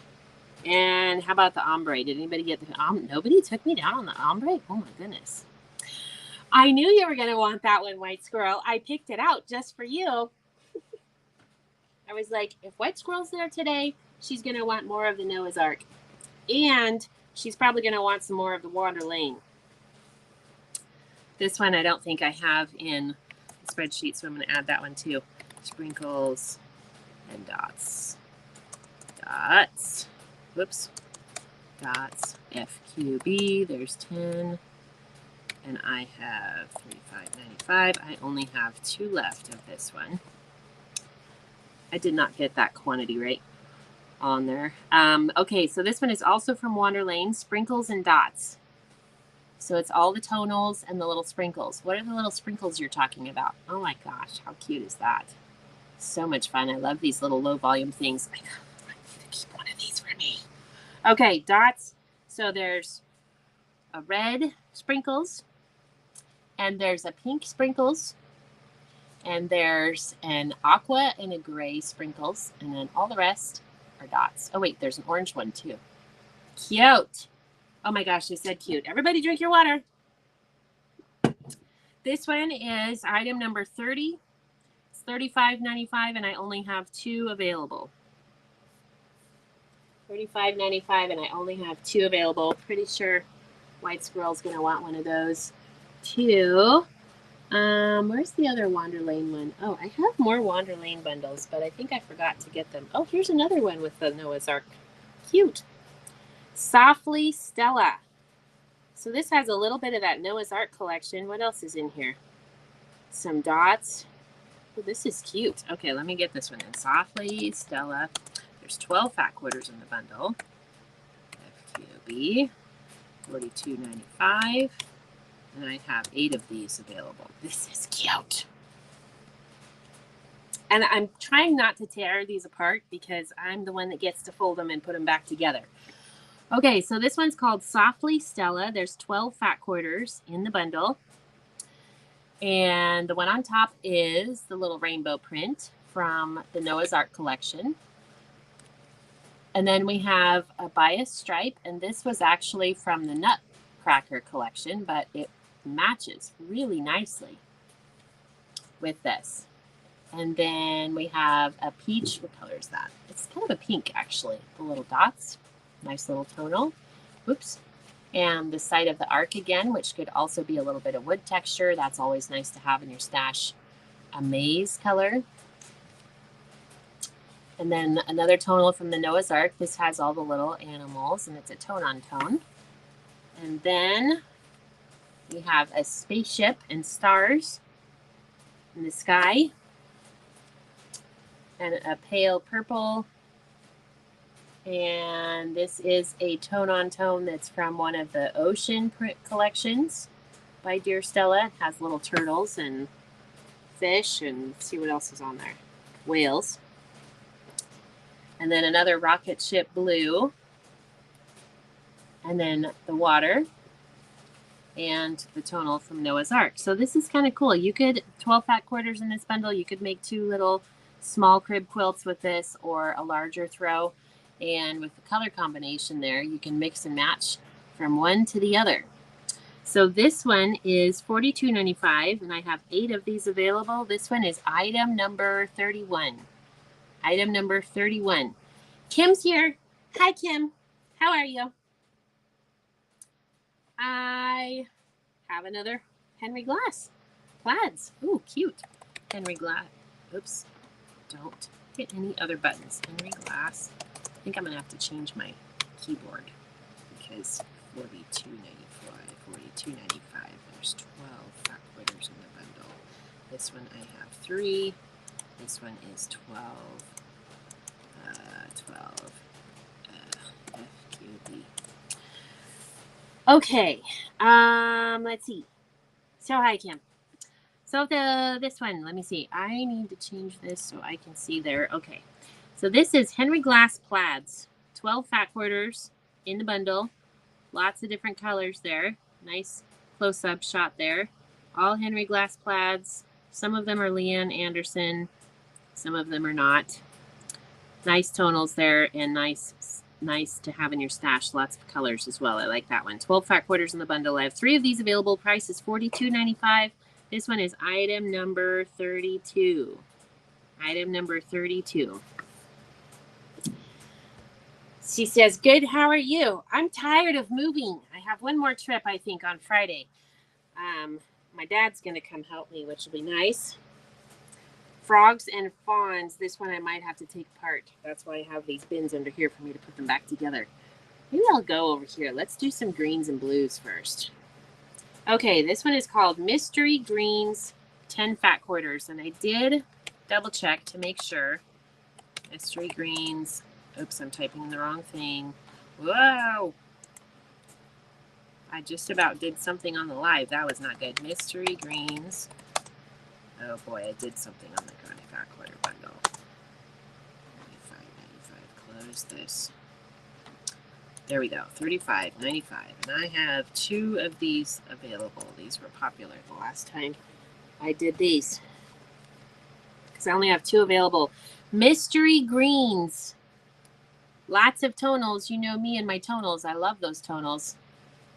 And how about the ombre? Did anybody get the nobody took me down on the ombre? Oh my goodness. I knew you were going to want that one, White Squirrel. I picked it out just for you. I was like, if White Squirrel's there today, she's going to want more of the Noah's Ark. And she's probably going to want some more of the Water Lane. This one I don't think I have in the spreadsheet, so I'm going to add that one too. Sprinkles and dots. Dots. Whoops. Dots. FQB. There's 10. And I have 35.95. I only have 2 left of this one. I did not get that quantity right on there. Okay, so this one is also from Wander Lane, Sprinkles and Dots. So it's all the tonals and the little sprinkles. What are the little sprinkles you're talking about? Oh my gosh, how cute is that? So much fun. I love these little low volume things. I need to keep one of these for me. Okay, dots. So there's a red sprinkles, and there's a pink sprinkles, and there's an aqua and a gray sprinkles, and then all the rest are dots. Oh wait, there's an orange one too. Cute. Oh my gosh, I said cute. Everybody drink your water. This one is item number 30. It's $35.95, and I only have 2 available. $35.95, and I only have 2 available. Pretty sure White Squirrel's going to want one of those too. Where's the other Wander Lane one? Oh, I have more Wander Lane bundles, but I think I forgot to get them. Oh, here's another one with the Noah's Ark. Cute. Softly Stella. So this has a little bit of that Noah's Ark collection. What else is in here? Some dots. Oh, this is cute. Okay, let me get this one in. Softly Stella. There's 12 fat quarters in the bundle. FQB. $42.95. And I have 8 of these available. This is cute. And I'm trying not to tear these apart because I'm the one that gets to fold them and put them back together. Okay, so this one's called Softly Stella. There's 12 fat quarters in the bundle. And the one on top is the little rainbow print from the Noah's Ark collection. And then we have a bias stripe, and this was actually from the Nutcracker collection, but it matches really nicely with this. And then we have a peach. What color is that? It's kind of a pink, actually. The little dots. Nice little tonal. Oops. And the side of the arc again, which could also be a little bit of wood texture. That's always nice to have in your stash. A maize color. And then another tonal from the Noah's Ark. This has all the little animals, and it's a tone-on-tone. And then we have a spaceship and stars in the sky. And a pale purple. And this is a tone-on-tone that's from one of the ocean print collections by Dear Stella. It has little turtles and fish, and let's see what else is on there. Whales. And then another rocket ship blue. And then the water. And the tonal from Noah's Ark. So this is kind of cool. You could, 12 fat quarters in this bundle, you could make 2 little small crib quilts with this, or a larger throw. And with the color combination there, you can mix and match from one to the other. So this one is $42.95, and I have 8 of these available. This one is item number 31. Item number 31. Kim's here. Hi, Kim. How are you? I have another Henry Glass plaids. Ooh, cute. Henry Glass. Oops. Don't hit any other buttons. Henry Glass. I think I'm going to have to change my keyboard because $42.95. There's 12 fat quarters in the bundle. This one I have 3. This one is 12. 12. FQB. Okay. Let's see. So hi, Kim. So this one, let me see. I need to change this so I can see there. Okay. So this is Henry Glass plaids. 12 fat quarters in the bundle. Lots of different colors there. Nice close-up shot there. All Henry Glass plaids. Some of them are Leanne Anderson. Some of them are not. Nice tonals there and nice nice to have in your stash. Lots of colors as well. I like that one. 12 fat quarters in the bundle. I have 3 of these available. Price is $42.95. This one is item number 32. Item number 32. She says, good, how are you? I'm tired of moving. I have one more trip, I think, on Friday. My dad's going to come help me, which will be nice. Frogs and fawns. This one I might have to take apart. That's why I have these bins under here for me to put them back together. Maybe I'll go over here. Let's do some greens and blues first. Okay, this one is called Mystery Greens 10 Fat Quarters. And I did double check to make sure. Mystery Greens. Oops, I'm typing in the wrong thing. Whoa! I just about did something on the live. That was not good. Mystery Greens. Oh boy, I did something on the fat quarter bundle. 95.95. Close this. There we go. 35.95. And I have 2 of these available. These were popular the last time I did these. Because I only have 2 available. Mystery Greens. Lots of tonals. You know me and my tonals. I love those tonals.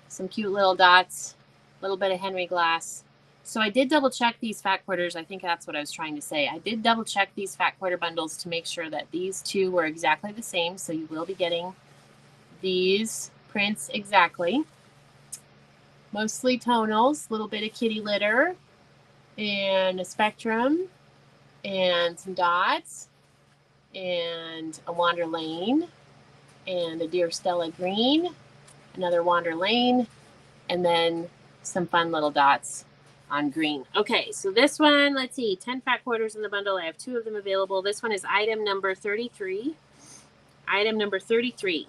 Some cute little dots. A little bit of Henry Glass. So I did double check these fat quarters. I think that's what I was trying to say. I did double check these fat quarter bundles to make sure that these 2 were exactly the same. So you will be getting these prints exactly. Mostly tonals, a little bit of kitty litter, and a spectrum, and some dots, and a Wander Lane, and a Dear Stella green, another Wander Lane, and then some fun little dots on green. Okay, so this one, let's see, 10 fat quarters in the bundle. I have 2 of them available. This one is item number 33. Item number 33.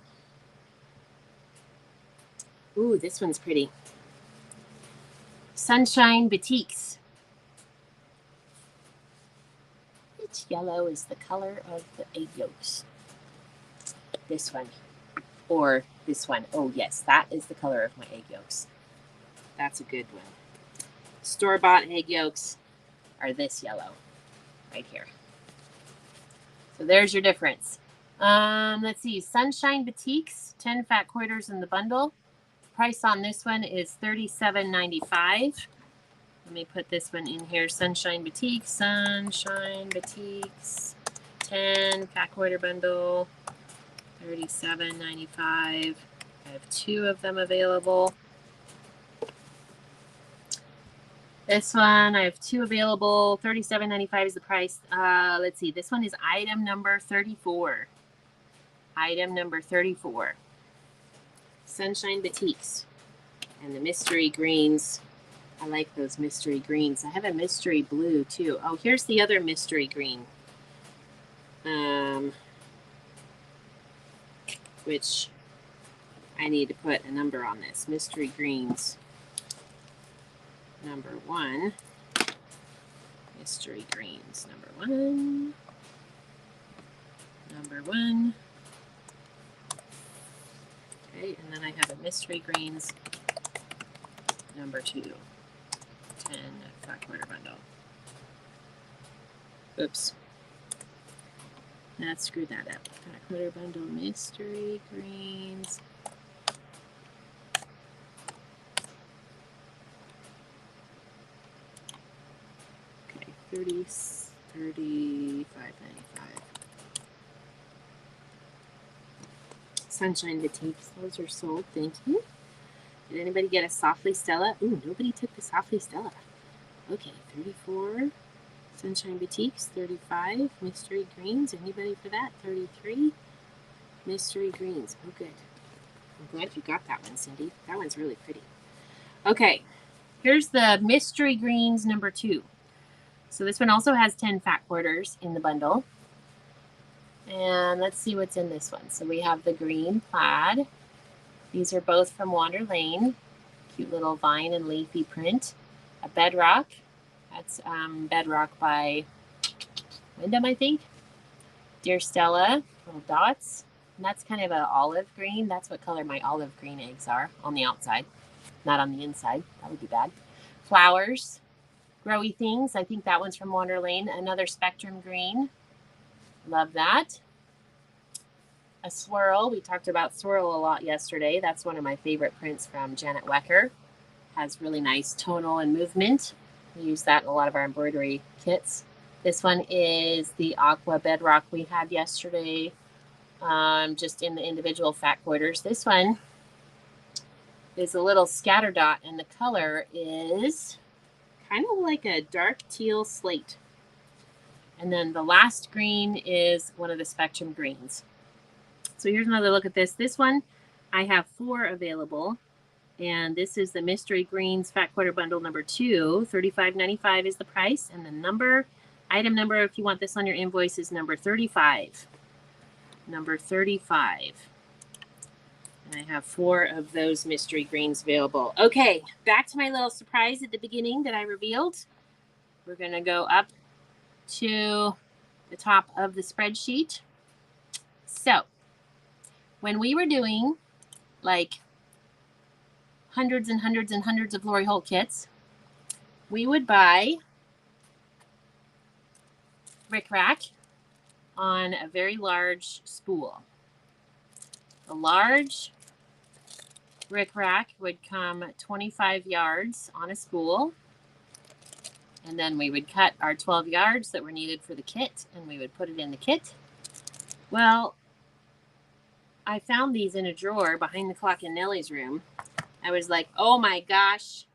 Ooh, this one's pretty. Sunshine Batiks. Which yellow is the color of the egg yolks? This one. Or this one. Oh, yes, that is the color of my egg yolks. That's a good one. Store-bought egg yolks are this yellow right here. So there's your difference. Let's see. Sunshine Batiks, 10 fat quarters in the bundle. Price on this one is $37.95. Let me put this one in here. Sunshine Batiks, Sunshine Batiks, 10 fat quarter bundle, $37.95. I have 2 of them available. This one, I have 2 available. $37.95 is the price. Let's see. This one is item number 34. Item number 34. Sunshine Batiks. And the mystery greens. I like those mystery greens. I have a mystery blue, too. Oh, here's the other mystery green. Which I need to put a number on this. Mystery greens. Number 1. Mystery greens. Number 1. Number 1. Okay, and then I have a mystery greens. Number 2. 10 fat quarter bundle. Oops. Let's screw that up. Fat quarter bundle, mystery greens. Okay, $35.95. Sunshine Batiks, those are sold. Thank you. Did anybody get a Softly Stella? Ooh, nobody took the Softly Stella. Okay, 34. Sunshine Batiks, 35. Mystery Greens, anybody for that? 33. Mystery Greens, oh good. I'm glad you got that one, Cindy. That one's really pretty. Okay, here's the Mystery Greens number 2. So this one also has 10 fat quarters in the bundle. And let's see what's in this one. So we have the green plaid. These are both from Wander Lane. Cute little vine and leafy print. A bedrock. That's Bedrock by Wyndham, I think. Dear Stella, little dots. And that's kind of an olive green. That's what color my olive green eggs are on the outside, not on the inside. That would be bad. Flowers, growy things. I think that one's from Wander Lane. Another spectrum green. Love that. a swirl. We talked about swirl a lot yesterday. That's one of my favorite prints from Janet Wecker. Has really nice tonal and movement. We use that in a lot of our embroidery kits. This one is the aqua bedrock we had yesterday, just in the individual fat quarters. This one is a little scatter dot, and the color is kind of like a dark teal slate. And then the last green is one of the spectrum greens. So here's another look at this. This one, I have 4 available. And this is the Mystery Greens Fat Quarter Bundle number 2. $35.95 is the price. And the item number, if you want this on your invoice, is number 35. Number 35. And I have 4 of those Mystery Greens available. Okay, back to my little surprise at the beginning that I revealed. We're going to go up to the top of the spreadsheet. So, when we were doing like hundreds and hundreds and hundreds of Lori Holt kits, we would buy rickrack on a very large spool. The large rickrack would come 25 yards on a spool, and then we would cut our 12 yards that were needed for the kit, and we would put it in the kit. Well, I found these in a drawer behind the clock in Nellie's room. I was like, oh my gosh,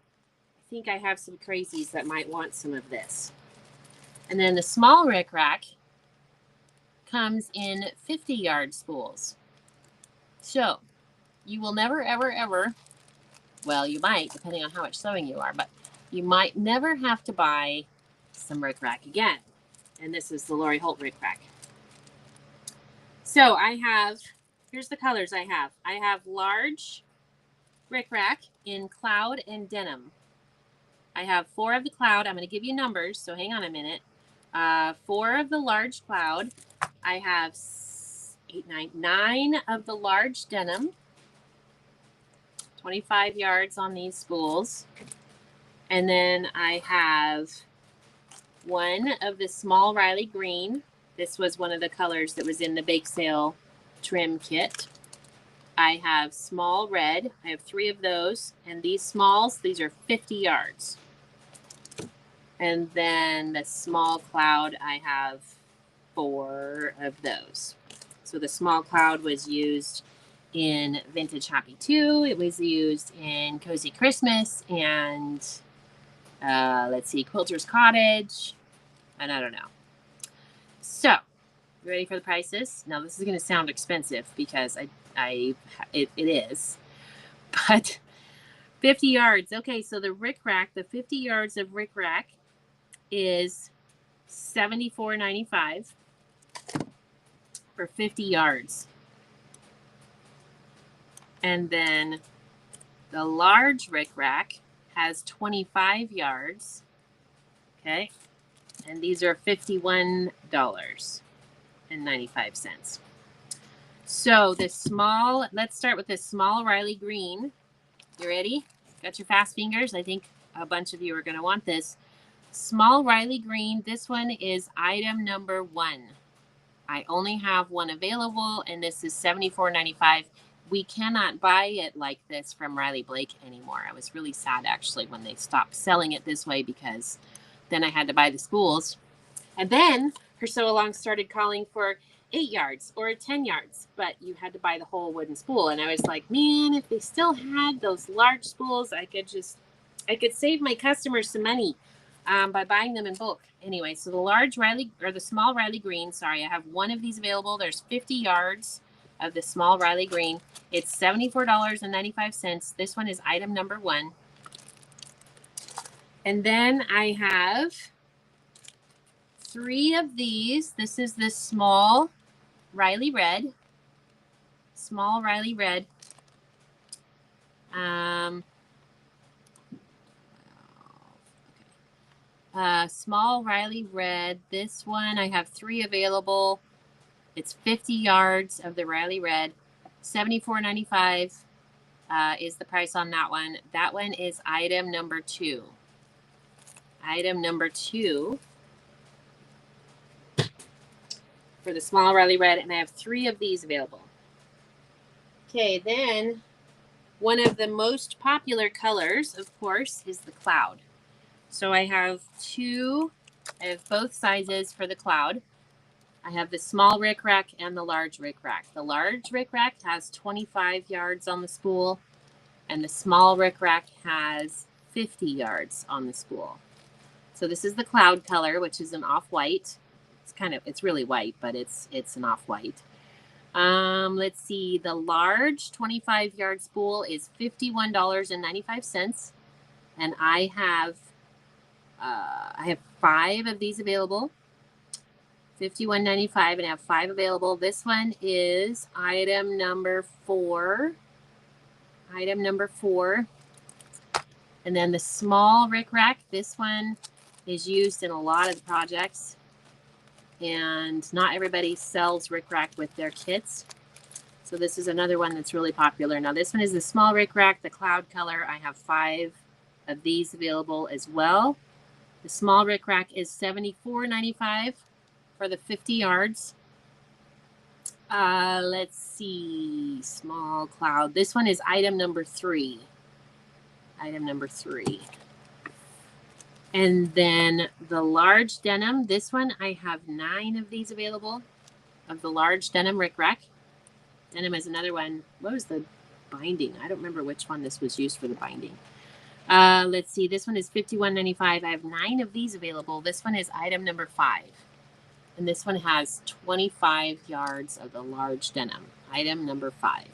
I think I have some crazies that might want some of this. And then the small rickrack comes in 50-yard spools. So you will never, ever, ever, well, you might, depending on how much sewing you are, but you might never have to buy some rickrack again. And this is the Lori Holt rickrack. So I have, here's the colors I have. I have large rickrack in cloud and denim. I have 4 of the cloud. I'm going to give you numbers, so hang on a minute. 4 of the large cloud. I have 9 of the large denim. 25 yards on these spools. And then I have 1 of the small Riley green. This was one of the colors that was in the bake sale trim kit. I have small red. I have 3 of those. And these smalls, these are 50 yards. And then the small cloud, I have 4 of those. So the small cloud was used in Vintage Happy 2. It was used in Cozy Christmas and let's see, Quilter's Cottage. And I don't know. So, you ready for the prices? Now this is going to sound expensive because it is. But 50 yards. Okay, so the rickrack, the 50 yards of rickrack is $74.95 for 50 yards. And then the large rickrack has 25 yards. Okay. And these are $51.95. So the small, let's start with this small Riley green. You ready? Got your fast fingers? I think a bunch of you are going to want this. Small Riley green. This one is item number 1. I only have 1 available, and this is $74.95. We cannot buy it like this from Riley Blake anymore. I was really sad, actually, when they stopped selling it this way, because then I had to buy the spools. And then her sew-along started calling for 8 yards or 10 yards, but you had to buy the whole wooden spool. And I was like, man, if they still had those large spools, I could save my customers some money by buying them in bulk. Anyway, so the large Riley, or the small Riley green, sorry, I have 1 of these available. There's 50 yards of the small Riley green. It's $74.95. This one is item number 1. And then I have 3 of these. This is the small Riley red. Small Riley red. Small Riley red. This one, I have 3 available. It's 50 yards of the Riley red. $74.95 is the price on that one. That one is item number 2. Item number 2 for the small Riley red, and I have 3 of these available. Okay, then one of the most popular colors, of course, is the cloud. So I have both sizes for the cloud. I have the small rickrack and the large rickrack. The large rickrack has 25 yards on the spool, and the small rickrack has 50 yards on the spool. So this is the cloud color, which is an off-white. It's really white, but it's an off-white. Let's see. The large 25-yard spool is $51.95, and I have 5 of these available. $51.95, and I have 5 available. This one is item number 4. Item number 4. And then the small rickrack. This one is used in a lot of the projects, and not everybody sells rickrack with their kits. So this is another one that's really popular. Now this one is the small rickrack, the cloud color. I have 5 of these available as well. The small rickrack is $74.95 for the 50 yards. Let's see, small cloud. This one is item number 3. Item number 3. And then the large denim, this one I have 9 of these available, of the large denim rickrack. Denim is another one. What was the binding? I don't remember which one this was used for the binding. Let's see, this one is $51.95. I have 9 of these available. This one is item number 5. And this one has 25 yards of the large denim. Item number 5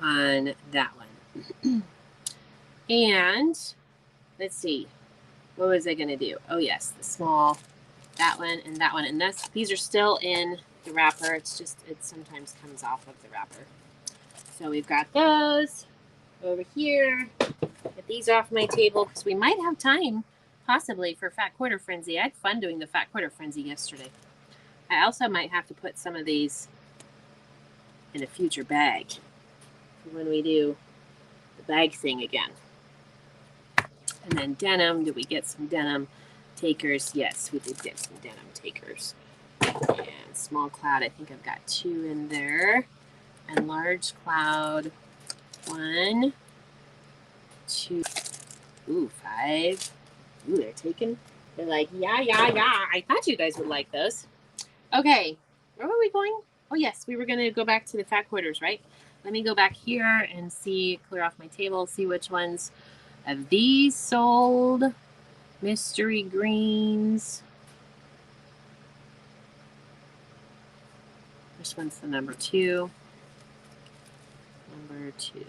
on that one. And let's see, what was I going to do? Oh, yes, the small, that one and that one. And these are still in the wrapper. It sometimes comes off of the wrapper. So we've got those over here. Get these off my table because we might have time possibly for Fat Quarter Frenzy. I had fun doing the Fat Quarter Frenzy yesterday. I also might have to put some of these in a future bag when we do the bag thing again. And then denim, did we get some denim takers? Yes, we did get some denim takers. And small cloud, I think I've got 2 in there. And large cloud, 1, 2, 5. Ooh, they're like, yeah. I thought you guys would like those. Okay, where were we going? Oh, yes, we were going to go back to the Fat Quarters, right? Let me go back here and clear off my table, see which ones of these sold. Mystery greens. This one's the number 2. Number 2.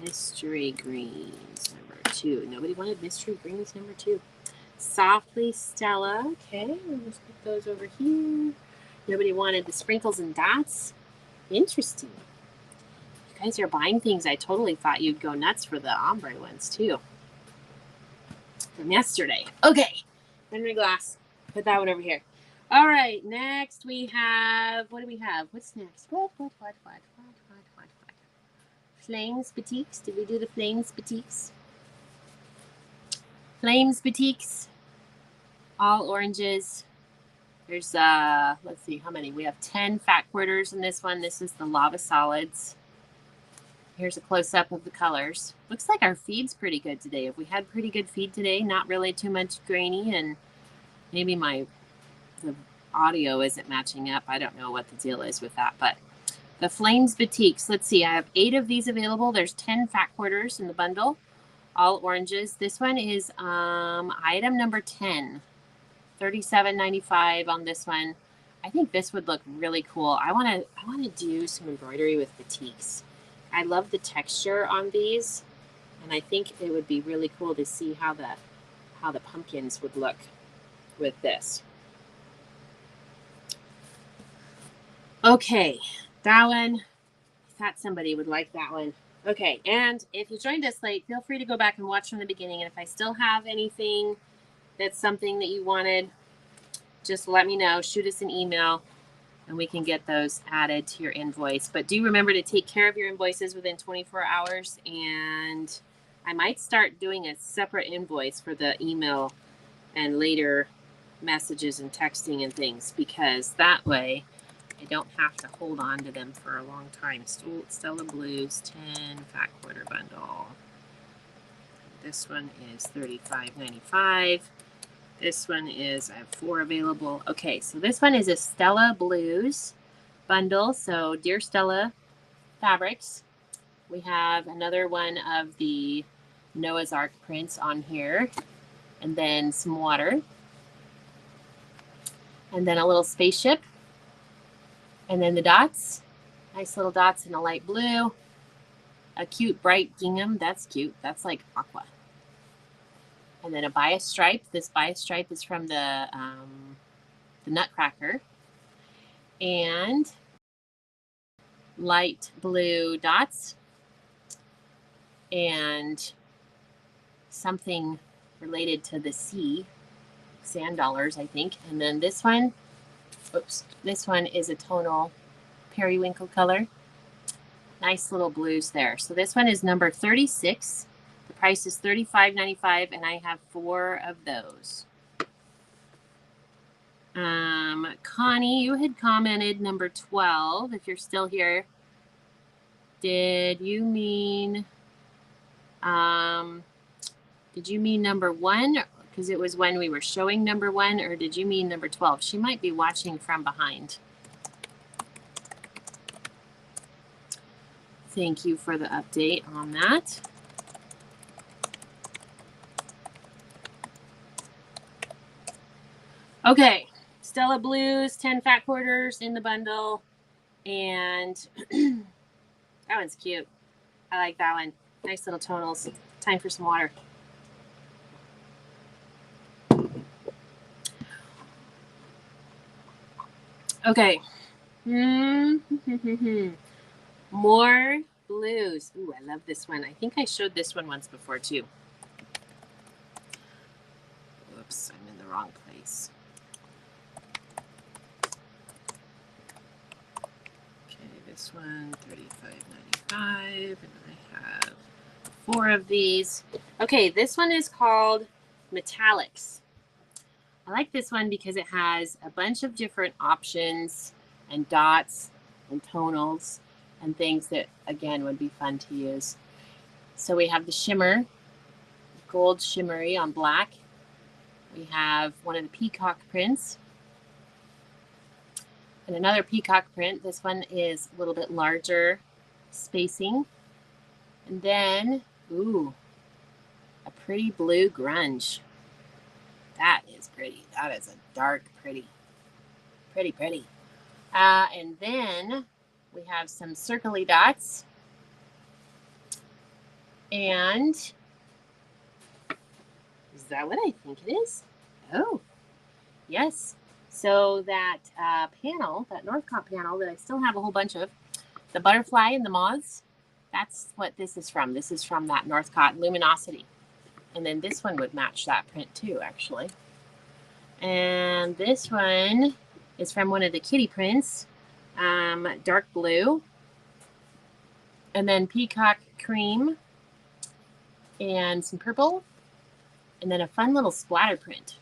Mystery greens, number 2. Nobody wanted mystery greens, number 2. Softly Stella. Okay, we'll just put those over here. Nobody wanted the sprinkles and dots. Interesting. You guys are buying things. I totally thought you'd go nuts for the ombre ones too. From yesterday. Okay. Henry glass. Put that one over here. All right. Next we have, what do we have? What's next? What? Flames Boutiques. Did we do the Flames Boutiques? Flames Boutiques. All oranges. There's, let's see how many. We have 10 Fat Quarters in this one. This is the Lava Solids. Here's a close-up of the colors. Looks like our feed's pretty good today. Have we had pretty good feed today? Not really too much grainy, and maybe the audio isn't matching up. I don't know what the deal is with that, but the Flames Boutiques. Let's see. I have 8 of these available. There's 10 Fat Quarters in the bundle. All oranges. This one is item number 10. $37.95 on this one. I think this would look really cool. I want to do some embroidery with boutiques. I love the texture on these, and I think it would be really cool to see how the pumpkins would look with this. Okay, that one. I thought somebody would like that one. Okay, and if you joined us late, feel free to go back and watch from the beginning. And if I still have anything that's something that you wanted, just let me know. Shoot us an email, and we can get those added to your invoice. But do remember to take care of your invoices within 24 hours. And I might start doing a separate invoice for the email and later messages and texting and things, because that way I don't have to hold on to them for a long time. Stella Blues 10 fat quarter bundle. This one is $35.95. This one is, I have 4 available. Okay, so this one is a Stella Blues bundle. So Dear Stella fabrics. We have another one of the Noah's Ark prints on here. And then some water. And then a little spaceship. And then the dots. Nice little dots in a light blue. A cute bright gingham. That's cute. That's like aqua. And then a bias stripe. This bias stripe is from the Nutcracker. And light blue dots. And something related to the sea. Sand dollars, I think. And then this one, oops, this one is a tonal periwinkle color. Nice little blues there. So this one is number 36. The price is $35.95, and I have 4 of those. Connie, you had commented number 12. If you're still here, did you mean number 1? Because it was when we were showing number 1, or did you mean number 12? She might be watching from behind. Thank you for the update on that. Okay, Stella Blues, 10 fat quarters in the bundle. And that one's cute. I like that one. Nice little tonals. Time for some water. Okay. More blues. Ooh, I love this one. I think I showed this one once before too. Whoops, I'm in the wrong place. Okay, this one, $35.95, and I have 4 of these. Okay, this one is called Metallics. I like this one because it has a bunch of different options and dots and tonals and things that, again, would be fun to use. So we have the shimmer, gold shimmery on black. We have one of the peacock prints and another peacock print. This one is a little bit larger spacing. And then, ooh, a pretty blue grunge. That is pretty. That is a dark, pretty. And then we have some circly dots. And is that what I think it is? Oh, yes. So that panel, that Northcott panel that I still have a whole bunch of, the butterfly and the moths, that's what this is from. This is from that Northcott Luminosity. And then this one would match that print too, actually. And this one is from one of the kitty prints, dark blue. And then peacock cream and some purple. And then a fun little splatter print.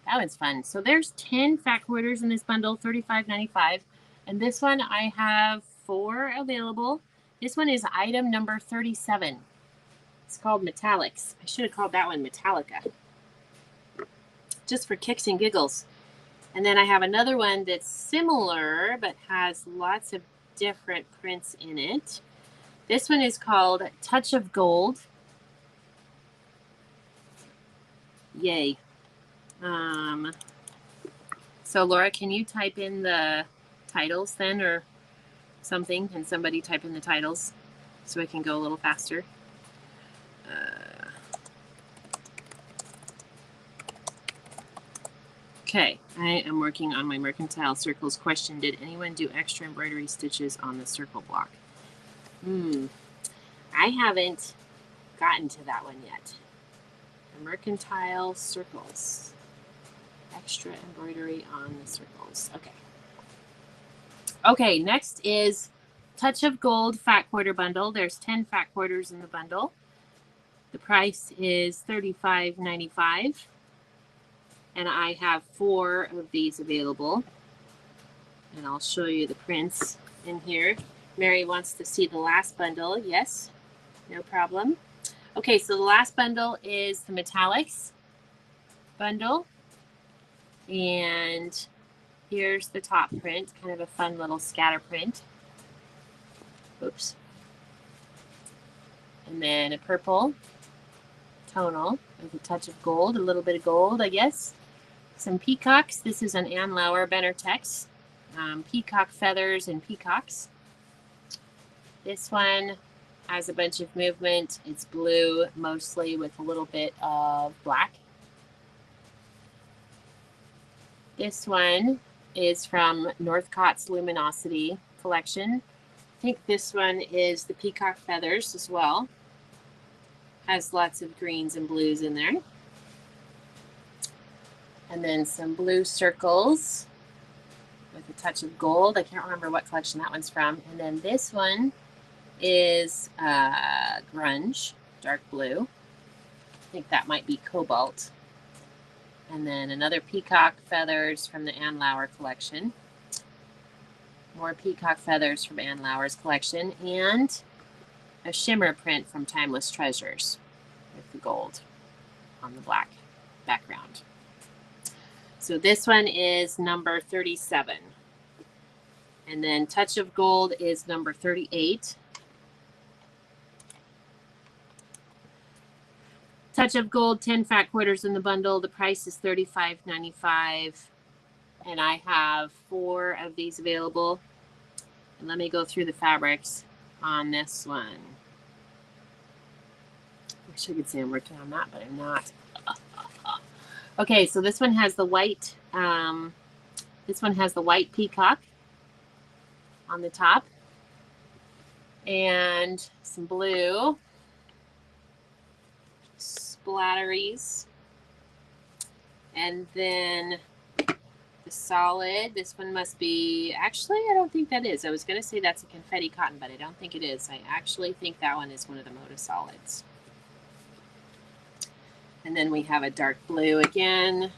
That one's fun. So there's 10 fat quarters in this bundle, $35.95. And this one I have 4 available. This one is item number 37. It's called Metallics. I should have called that one Metallica. Just for kicks and giggles. And then I have another one that's similar, but has lots of different prints in it. This one is called Touch of Gold. Yay. So Laura, can you type in the titles then, or something? Can somebody type in the titles so I can go a little faster? Okay, I am working on my mercantile circles. Question, did anyone do extra embroidery stitches on the circle block? I haven't gotten to that one yet. The mercantile circles. Extra embroidery on the circles. Okay. Okay, next is Touch of Gold fat quarter bundle. There's 10 fat quarters in the bundle. The price is $35.95. And I have 4 of these available. And I'll show you the prints in here. Mary wants to see the last bundle. Yes, no problem. Okay, so the last bundle is the metallics bundle. And here's the top print, kind of a fun little scatter print. Oops. And then a purple tonal with a touch of gold, a little bit of gold, I guess. Some peacocks. This is an Ann Lauer Benartex. Peacock feathers and peacocks. This one has a bunch of movement. It's blue mostly with a little bit of black. This one is from Northcott's Luminosity collection. I think this one is the peacock feathers as well. Has lots of greens and blues in there. And then some blue circles with a touch of gold. I can't remember what collection that one's from. And then this one is grunge, dark blue. I think that might be cobalt. And then another peacock feathers from the Ann Lauer collection. More peacock feathers from Ann Lauer's collection. And a shimmer print from Timeless Treasures with the gold on the black background. So this one is number 37. And then Touch of Gold is number 38. Touch of Gold, 10 fat quarters in the bundle. The price is $35.95. And I have 4 of these available. And let me go through the fabrics on this one. I wish I could say I'm working on that, but I'm not. Okay, so this one has the white. This one has the white peacock on the top, and some blue splatteries, and then the solid. This one must be. Actually, I don't think that is. I was going to say that's a confetti cotton, but I don't think it is. I actually think that one is one of the Moda solids. And then we have a dark blue again,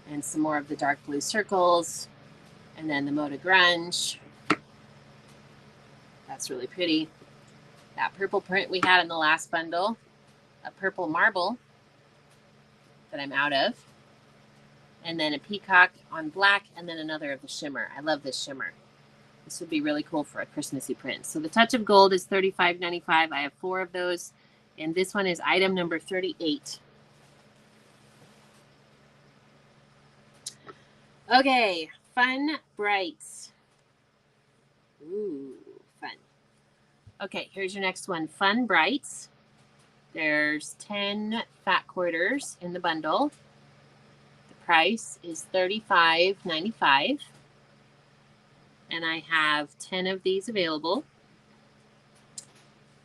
and some more of the dark blue circles, and then the Moda Grunge. That's really pretty. That purple print we had in the last bundle, a purple marble that I'm out of, and then a peacock on black, and then another of the shimmer. I love this shimmer. This would be really cool for a Christmassy print. So the Touch of Gold is $35.95. I have 4 of those, and this one is item number 38. Okay, Fun Brights. Ooh, fun. Okay, here's your next one, Fun Brights. There's 10 fat quarters in the bundle. The price is $35.95. And I have 10 of these available.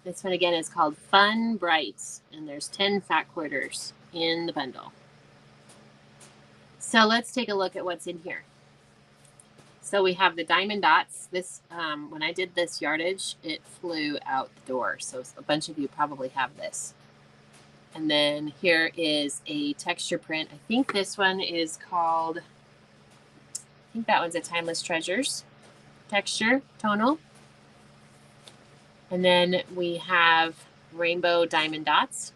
This one again is called Fun Brights, and there's 10 fat quarters in the bundle. So let's take a look at what's in here. So we have the diamond dots. This, when I did this yardage, it flew out the door. So a bunch of you probably have this. And then here is a texture print. I think this one is called, I think that one's a Timeless Treasures texture tonal. And then we have rainbow diamond dots.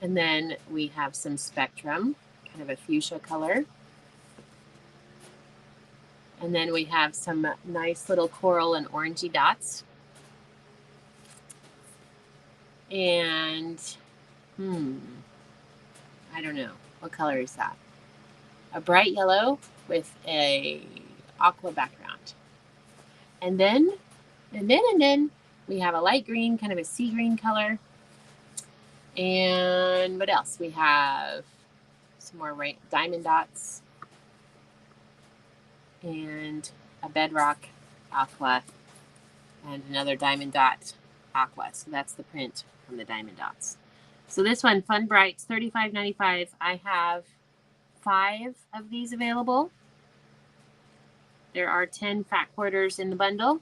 And then we have some spectrum, kind of a fuchsia color. And then we have some nice little coral and orangey dots. And, I don't know. What color is that? A bright yellow with a aqua background. And then we have a light green, kind of a sea green color. And what else? We have some more diamond dots and a bedrock aqua and another diamond dot aqua. So that's the print from the diamond dots. So this one, Fun Brights, $35.95. I have 5 of these available. There are 10 fat quarters in the bundle,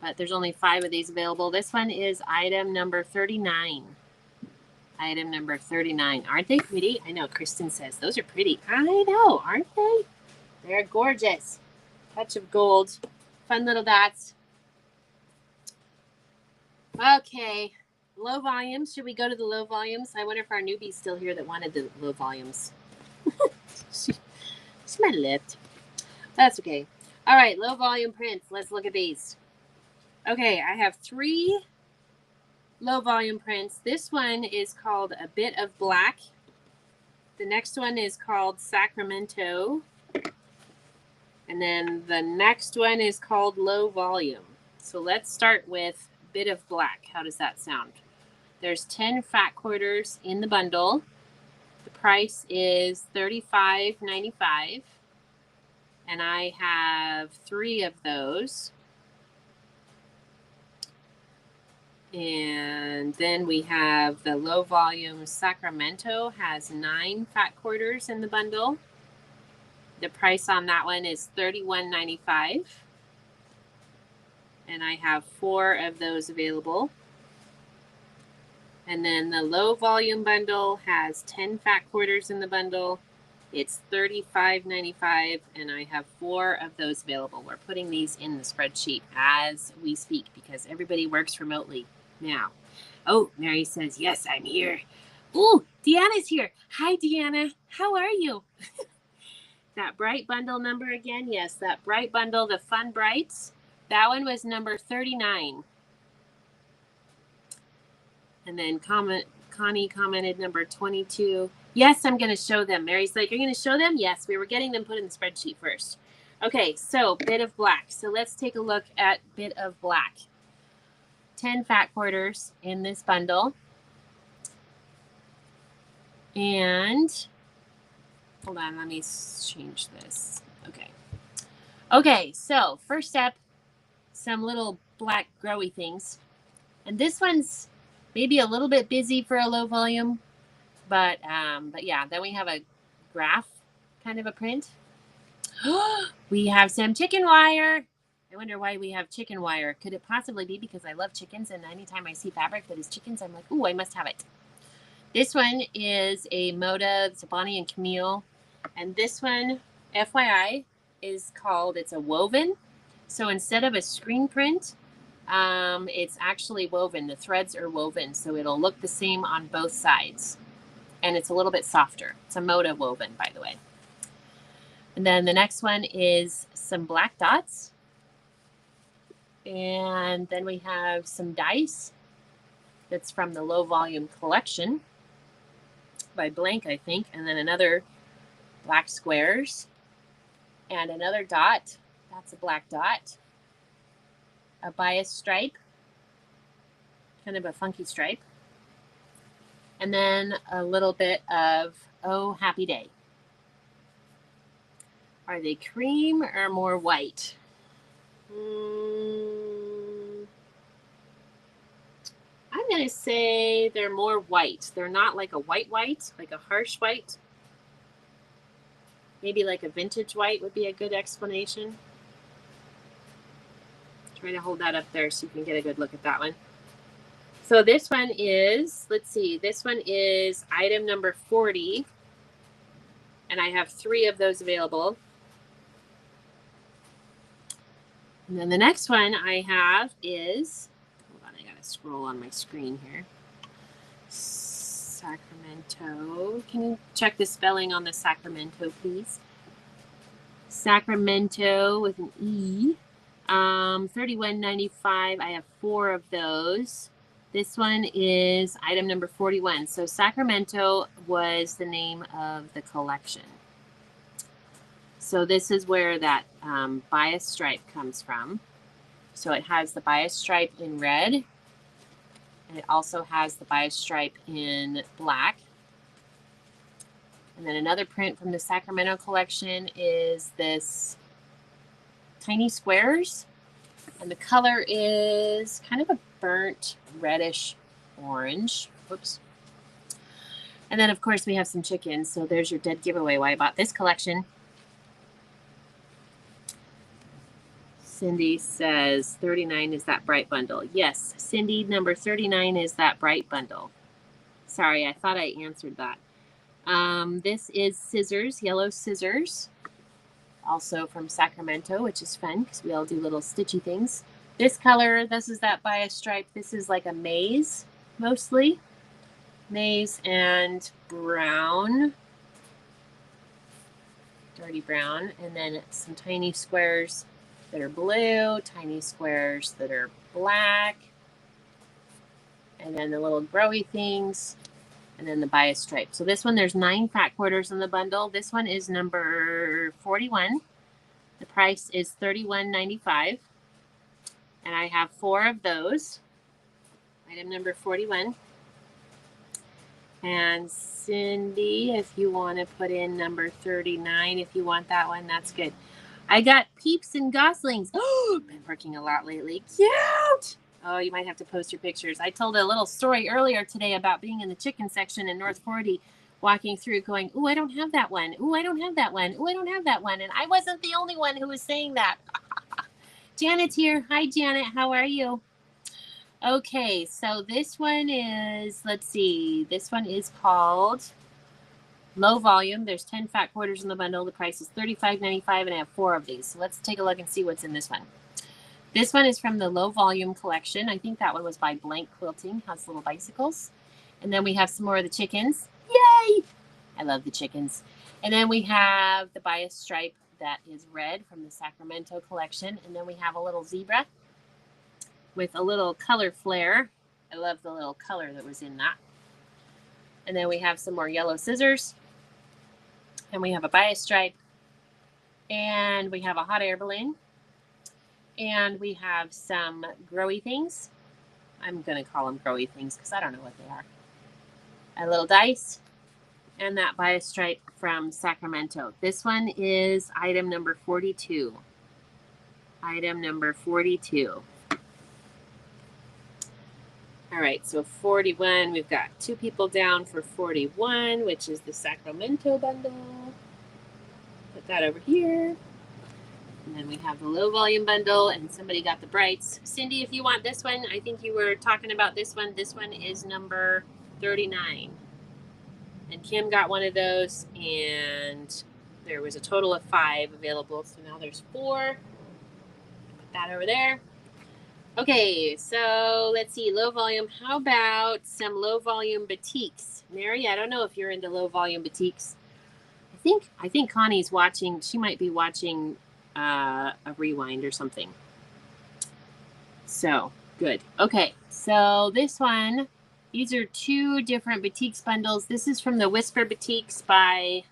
but there's only 5 of these available. This one is item number 39. Item number 39. Aren't they pretty? I know, Kristen says those are pretty. I know, aren't they? They're gorgeous. Touch of gold. Fun little dots. Okay. Low volumes. Should we go to the low volumes? I wonder if our newbie's still here that wanted the low volumes. She might have left. That's okay. All right, low volume prints. Let's look at these. Okay, I have 3 low volume prints. This one is called A Bit of Black. The next one is called Sacramento. And then the next one is called Low Volume. So let's start with Bit of Black. How does that sound? There's 10 fat quarters in the bundle. The price is $35.95. And I have 3 of those. And then we have the low volume Sacramento, has 9 fat quarters in the bundle. The price on that one is $31.95. And I have 4 of those available. And then the low volume bundle has 10 fat quarters in the bundle. It's $35.95, and I have 4 of those available. We're putting these in the spreadsheet as we speak because everybody works remotely now. Oh, Mary says, yes, I'm here. Oh, Deanna's here. Hi, Deanna. How are you? That bright bundle number again? Yes, that bright bundle, the Fun Brights. That one was number 39. And then Connie commented number 22. Yes, I'm going to show them. Mary's like, you're going to show them? Yes, we were getting them put in the spreadsheet first. Okay, so Bit of Black. So let's take a look at Bit of Black. 10 fat quarters in this bundle. And hold on, let me change this. Okay. Okay, so first step, some little black growy things. And this one's maybe a little bit busy for a low volume, but yeah, then we have a graph kind of a print. We have some chicken wire. I wonder why we have chicken wire. Could it possibly be because I love chickens, and anytime I see fabric that is chickens, I'm like, ooh, I must have it. This one is a Moda, it's a Bonnie and Camille. And this one, FYI, is called, it's a woven. So instead of a screen print, it's actually woven. The threads are woven, so it'll look the same on both sides. And it's a little bit softer. It's a Moda woven, by the way. And then the next one is some black dots. And then we have some dice. That's from the Low Volume Collection by Blank, I think. And then another black squares. And another dot. That's a black dot. A bias stripe. Kind of a funky stripe. And then a little bit of Oh Happy Day. Are they cream or more white? I'm going to say they're more white. They're not like a white, like a harsh white. Maybe like a vintage white would be a good explanation. Try to hold that up there so you can get a good look at that one. So this one is, let's see, this one is item number 40. And I have 3 of those available. And then the next one I have is, hold on, I got to scroll on my screen here. Sacramento. Can you check the spelling on the Sacramento, please? Sacramento with an E. $31.95. I have 4 of those. This one is item number 41. So Sacramento was the name of the collection. So this is where that bias stripe comes from. So it has the bias stripe in red. And it also has the bias stripe in black. And then another print from the Sacramento collection is this tiny squares. And the color is kind of a burnt reddish orange. Whoops. And then, of course, we have some chickens. So there's your dead giveaway why I bought this collection. Cindy says 39 is that bright bundle. Yes, Cindy, number 39 is that bright bundle. Sorry, I thought I answered that. This is scissors, yellow scissors, also from Sacramento, which is fun because we all do little stitchy things. This color, this is that bias stripe. This is like a maize, mostly. Maize and brown, dirty brown, and then some tiny squares that are blue, tiny squares that are black, and then the little growy things, and then the bias stripe. So this one, there's 9 fat quarters in the bundle. This one is number 41. The price is $31.95, and I have 4 of those. Item number 41. And Cindy, if you want to put in number 39, if you want that one, that's good. I got peeps and goslings. Oh, been working a lot lately. Cute! Oh, you might have to post your pictures. I told a little story earlier today about being in the chicken section in North 40, walking through going, ooh, I don't have that one. Ooh, I don't have that one. Ooh, I don't have that one. And I wasn't the only one who was saying that. Janet's here. Hi, Janet. How are you? Okay, so this one is, let's see, this one is called Low Volume. There's 10 fat quarters in the bundle. The price is $35.95, and I have 4 of these. So let's take a look and see what's in this one. This one is from the Low Volume collection. I think that one was by Blank Quilting, has little bicycles. And then we have some more of the chickens. Yay! I love the chickens. And then we have the bias stripe that is red from the Sacramento collection. And then we have a little zebra with a little color flare. I love the little color that was in that. And then we have some more yellow scissors. And we have a bias stripe. And we have a hot air balloon. And we have some growy things. I'm going to call them growy things because I don't know what they are. A little dice. And that bias stripe from Sacramento. This one is item number 42. Item number 42. All right, so 41, we've got 2 people down for 41, which is the Sacramento bundle. Put that over here. And then we have the low volume bundle, and somebody got the brights. Cindy, if you want this one, I think you were talking about this one. This one is number 39. And Kim got one of those, and there was a total of 5 available. So now there's 4. Put that over there. Okay, so let's see, low volume. How about some low volume batiks? Mary, I don't know if you're into low volume batiks. I think Connie's watching. She might be watching a rewind or something. So good. Okay, so this one, these are 2 different batiks bundles. This is from the Whisper Batiks by,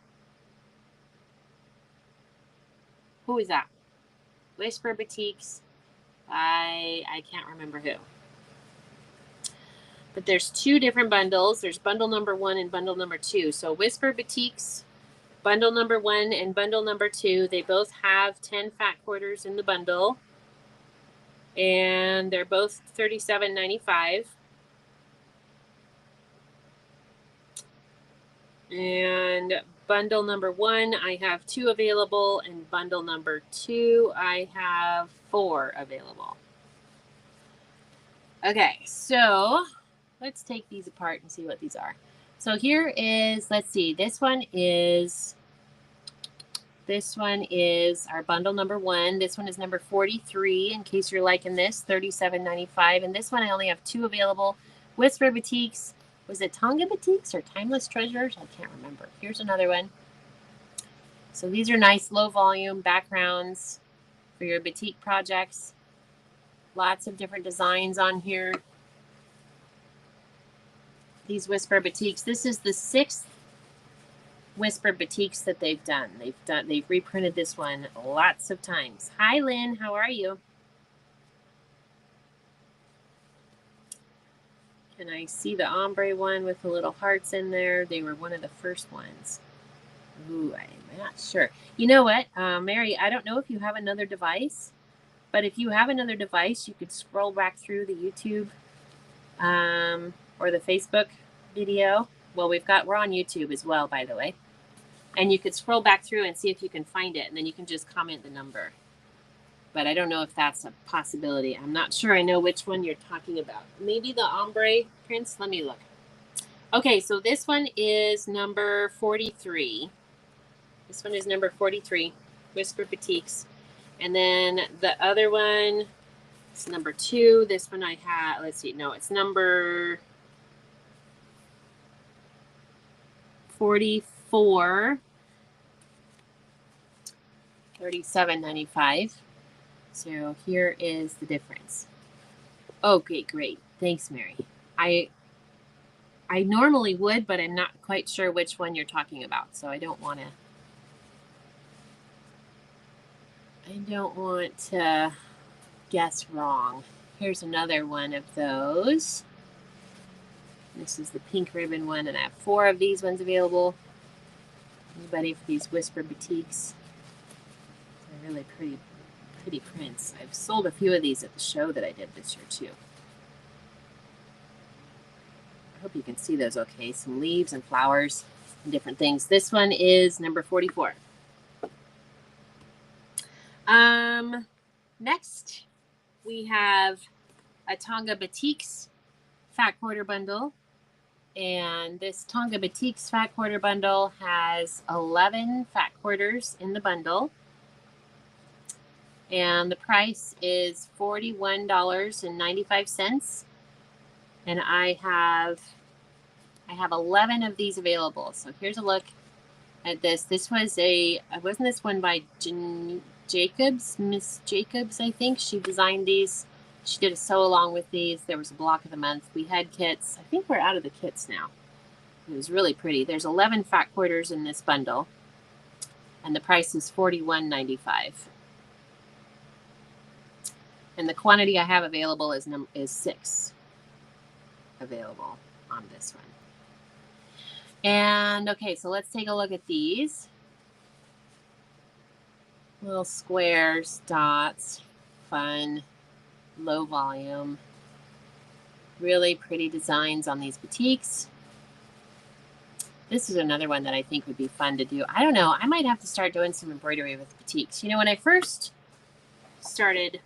who is that? Whisper Batiks. I can't remember who. But there's 2 different bundles. There's bundle number 1 and bundle number 2. So Whisper Batiks, bundle number 1 and bundle number 2. They both have 10 fat quarters in the bundle. And they're both $37.95. And bundle number 1, I have 2 available, and bundle number 2, I have 4 available. Okay, so let's take these apart and see what these are. So here is, let's see, this one is our bundle number 1. This one is number 43, in case you're liking this, $37.95. And this one I only have 2 available. Whisper Batiks. Was it Tonga Batiks or Timeless Treasures? I can't remember. Here's another one. So these are nice low volume backgrounds for your batik projects. Lots of different designs on here. These Whisper Batiks. This is the 6th Whisper Batiks that they've done. They've reprinted this one lots of times. Hi Lynn, how are you? And I see the ombre one with the little hearts in there. They were one of the first ones. Ooh, I'm not sure. You know what, Mary, I don't know if you have another device, but if you have another device, you could scroll back through the YouTube or the Facebook video. Well, we're on YouTube as well, by the way. And you could scroll back through and see if you can find it, and then you can just comment the number. But I don't know if that's a possibility. I'm not sure I know which one you're talking about. Maybe the ombre prints. Let me look. Okay, so this one is number 43. This one is number 43, Whisper Batiks. And then the other one is number 2. This one I have, let's see, no, it's number 44, $37.95. So here is the difference. Okay, great. Thanks, Mary. I normally would, but I'm not quite sure which one you're talking about, so I don't want to guess wrong. Here's another one of those. This is the pink ribbon one, and I have 4 of these ones available. Anybody for these Whisper Batiks? They're really pretty prints. I've sold a few of these at the show that I did this year too. I hope you can see those okay. Some leaves and flowers and different things. This one is number 44. Next, we have a Tonga Batiks Fat Quarter Bundle. And this Tonga Batiks Fat Quarter Bundle has 11 fat quarters in the bundle. And the price is $41.95. And I have 11 of these available. So here's a look at this. This was wasn't this one by Jacobs, Miss Jacobs, I think. She designed these. She did a sew along with these. There was a block of the month. We had kits. I think we're out of the kits now. It was really pretty. There's 11 fat quarters in this bundle. And the price is $41.95. And the quantity I have available is 6 available on this one. And okay, so let's take a look at these. Little squares, dots, fun, low volume. Really pretty designs on these batiks. This is another one that I think would be fun to do. I don't know. I might have to start doing some embroidery with batiks. You know, when I first started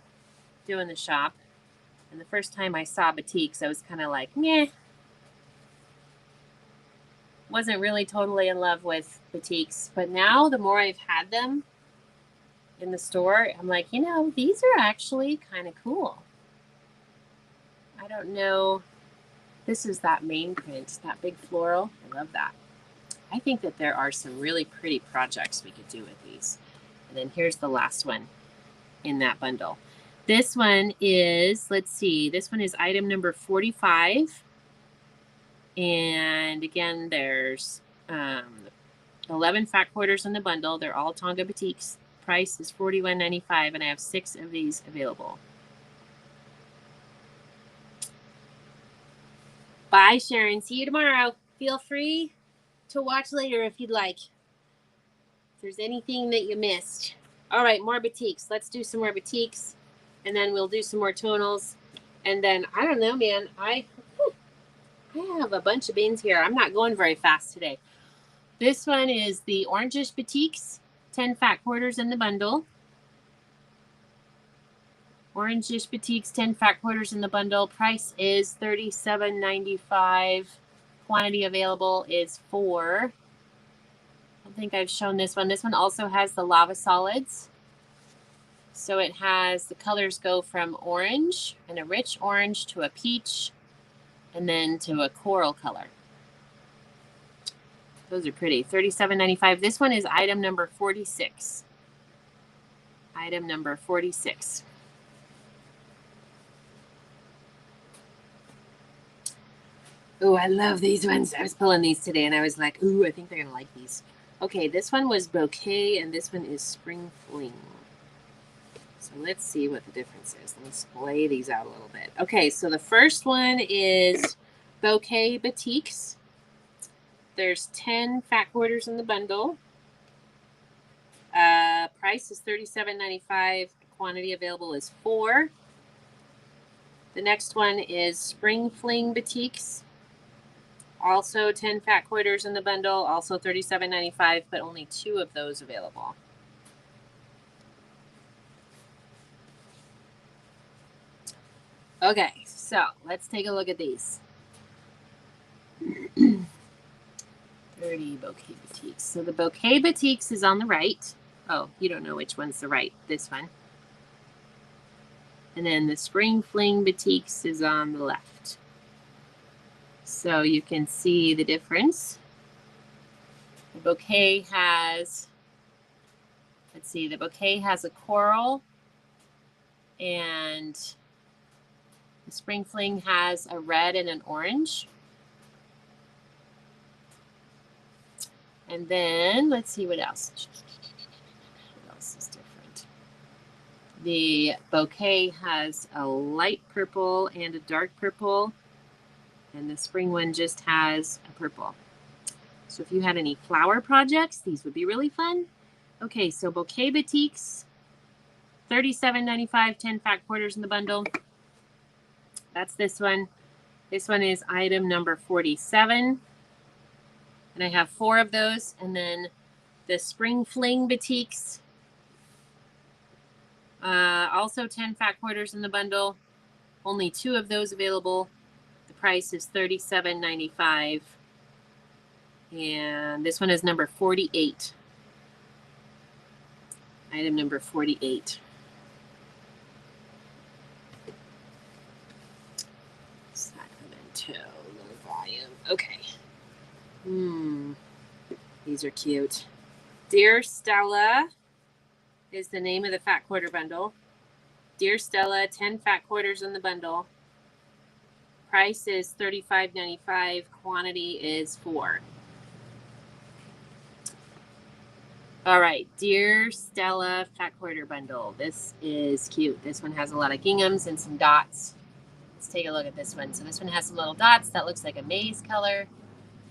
doing the shop, and the first time I saw batiks, I was kind of like, meh. Wasn't really totally in love with batiks. But now, the more I've had them in the store, I'm like, you know, these are actually kind of cool. I don't know. This is that main print, that big floral. I love that. I think that there are some really pretty projects we could do with these. And then here's the last one in that bundle. This one is, let's see, this one is item number 45. And again, there's 11 fat quarters in the bundle. They're all Tonga Batiks. Price is $41.95, and I have 6 of these available. Bye, Sharon. See you tomorrow. Feel free to watch later if you'd like. If there's anything that you missed. All right, more batiks. Let's do some more batiks, and then we'll do some more tonals. And then, I don't know, man. I have a bunch of beans here. I'm not going very fast today. This one is the Orangish Batiks, 10 fat quarters in the bundle. Orangish Batiks, 10 fat quarters in the bundle. Price is $37.95. Quantity available is 4. I think I've shown this one. This one also has the lava solids. So it has, the colors go from orange and a rich orange to a peach and then to a coral color. Those are pretty. $37.95. This one is item number 46. Item number 46. Oh, I love these ones. I was pulling these today and I was like, ooh, I think they're going to like these. Okay, this one was Bouquet and this one is Spring Fling. So let's see what the difference is. Let me splay these out a little bit. Okay, so the first one is Bouquet Batiks. There's 10 fat quarters in the bundle. Price is $37.95. Quantity available is 4. The next one is Spring Fling Batiks. Also 10 fat quarters in the bundle. Also $37.95, but only 2 of those available. Okay, so let's take a look at these. 30 bouquet boutiques. So the bouquet boutiques is on the right. Oh, you don't know which one's the right. This one. And then the spring fling boutiques is on the left. So you can see the difference. The bouquet has, let's see, the bouquet has a coral, and the spring fling has a red and an orange. And then let's see what else. What else is different? The bouquet has a light purple and a dark purple, and the spring one just has a purple. So if you had any flower projects, these would be really fun. Okay, so bouquet boutiques, $37.95, 10 fat quarters in the bundle. That's this one. This one is item number 47. And I have 4 of those. And then the spring fling boutiques, also 10 fat quarters in the bundle. Only 2 of those available. The price is $37.95. And this one is number 48. Item number 48. Sacramento, low volume. Okay. These are cute. Dear Stella is the name of the fat quarter bundle. Dear Stella, 10 fat quarters in the bundle. Price is $35.95. Quantity is 4. All right, Dear Stella fat quarter bundle. This is cute. This one has a lot of ginghams and some dots. Let's take a look at this one. So this one has some little dots. That looks like a maize color.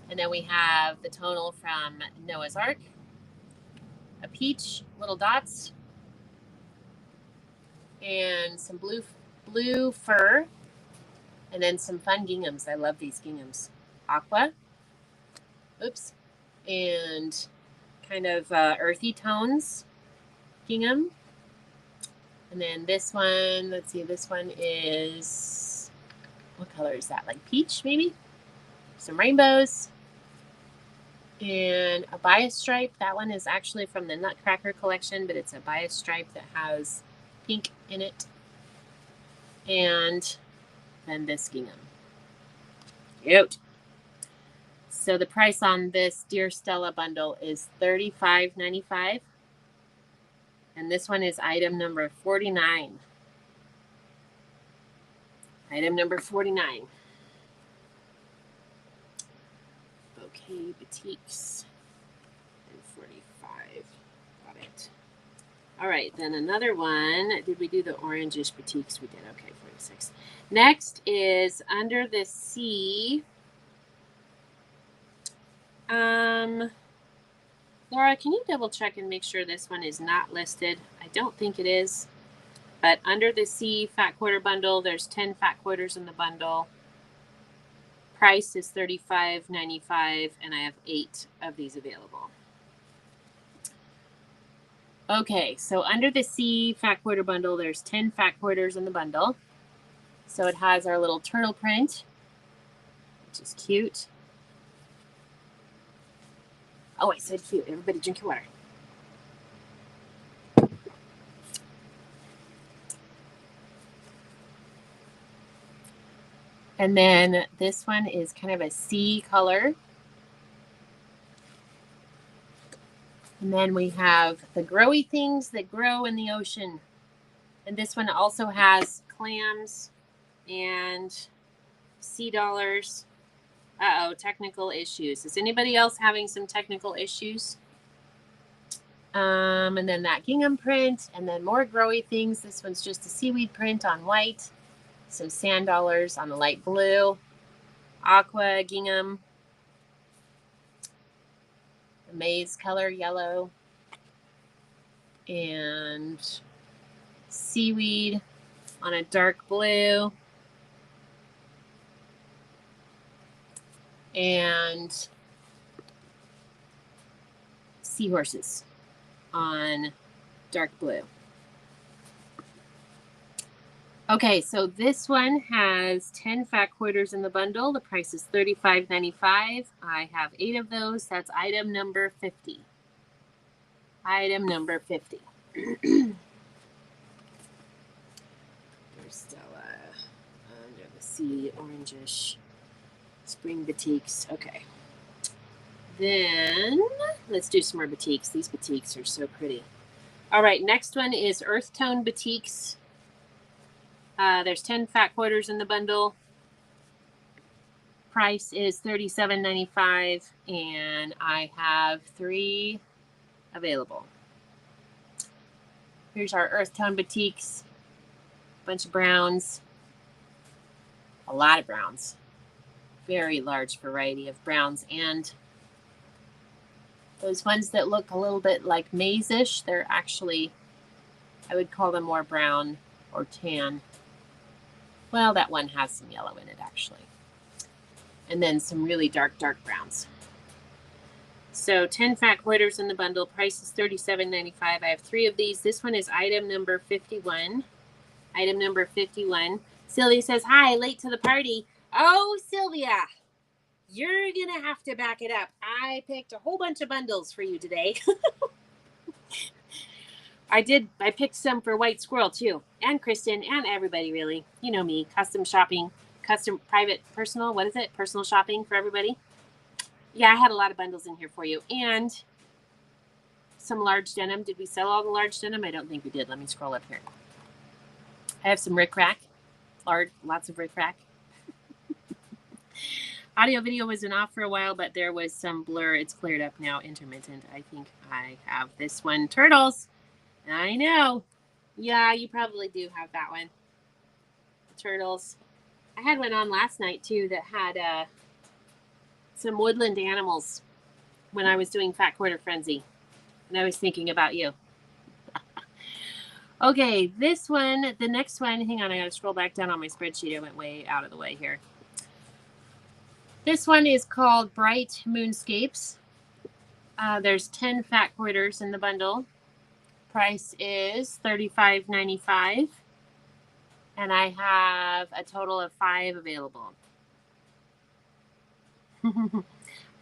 And then we have the tonal from Noah's Ark. A peach, little dots. And some blue fur. And then some fun ginghams. I love these ginghams. Aqua. Oops. And kind of earthy tones. Gingham. And then this one, let's see, this one is, what color is that? Like peach, maybe? Some rainbows. And a bias stripe. That one is actually from the Nutcracker collection, but it's a bias stripe that has pink in it. And then this gingham. Cute. So the price on this Dear Stella bundle is $35.95. And this one is item number 49. Item number 49. Bouquet boutiques. And 45. Got it. All right, then another one. Did we do the orangish boutiques? We did. Okay, 46. Next is Under the Sea. Laura, can you double check and make sure this one is not listed? I don't think it is. But Under the Sea fat quarter bundle, there's 10 fat quarters in the bundle. Price is $35.95, and I have 8 of these available. Okay, so Under the Sea fat quarter bundle, there's 10 fat quarters in the bundle. So it has our little turtle print, which is cute. Oh, I said cute. Everybody drink your water. And then this one is kind of a sea color. And then we have the growy things that grow in the ocean. And this one also has clams and sea dollars. Uh-oh, technical issues. Is anybody else having some technical issues? And then that gingham print, and then more growy things. This one's just a seaweed print on white. Some sand dollars on the light blue. Aqua gingham. The maize color yellow. And seaweed on a dark blue. And seahorses on dark blue. Okay, so this one has 10 fat quarters in the bundle. The price is $35.95. I have 8 of those. That's item number 50. Item number 50. There's Stella under the sea, orangish, spring batiks. Okay. Then let's do some more batiks. These batiks are so pretty. All right, next one is earth tone batiks. There's 10 fat quarters in the bundle. Price is $37.95, and I have 3 available. Here's our earth tone batiks. Bunch of browns. A lot of browns. Very large variety of browns, and those ones that look a little bit like maize-ish, they're actually, I would call them more brown or tan. Well, that one has some yellow in it, actually. And then some really dark browns. So 10 fat quarters in the bundle. Price is $37.95. I have 3 of these. This one is item number 51. Item number 51. Sylvia says, hi, late to the party. Oh, Sylvia, you're going to have to back it up. I picked a whole bunch of bundles for you today. I picked some for White Squirrel too, and Kristen, and everybody really. You know me, custom shopping, custom private personal, what is it? Personal shopping for everybody. Yeah, I had a lot of bundles in here for you, and some large denim. Did we sell all the large denim? I don't think we did. Let me scroll up here. I have some rickrack, lots of rickrack. Audio video wasn't off for a while, but there was some blur. It's cleared up now, intermittent. I think I have this one, turtles. I know. Yeah, you probably do have that one. Turtles. I had one on last night, too, that had some woodland animals when I was doing Fat Quarter Frenzy. And I was thinking about you. Okay, this one, the next one, hang on, I gotta scroll back down on my spreadsheet. I went way out of the way here. This one is called Bright Moonscapes. There's 10 fat quarters in the bundle. Price is $35.95, and I have a total of 5 available. I think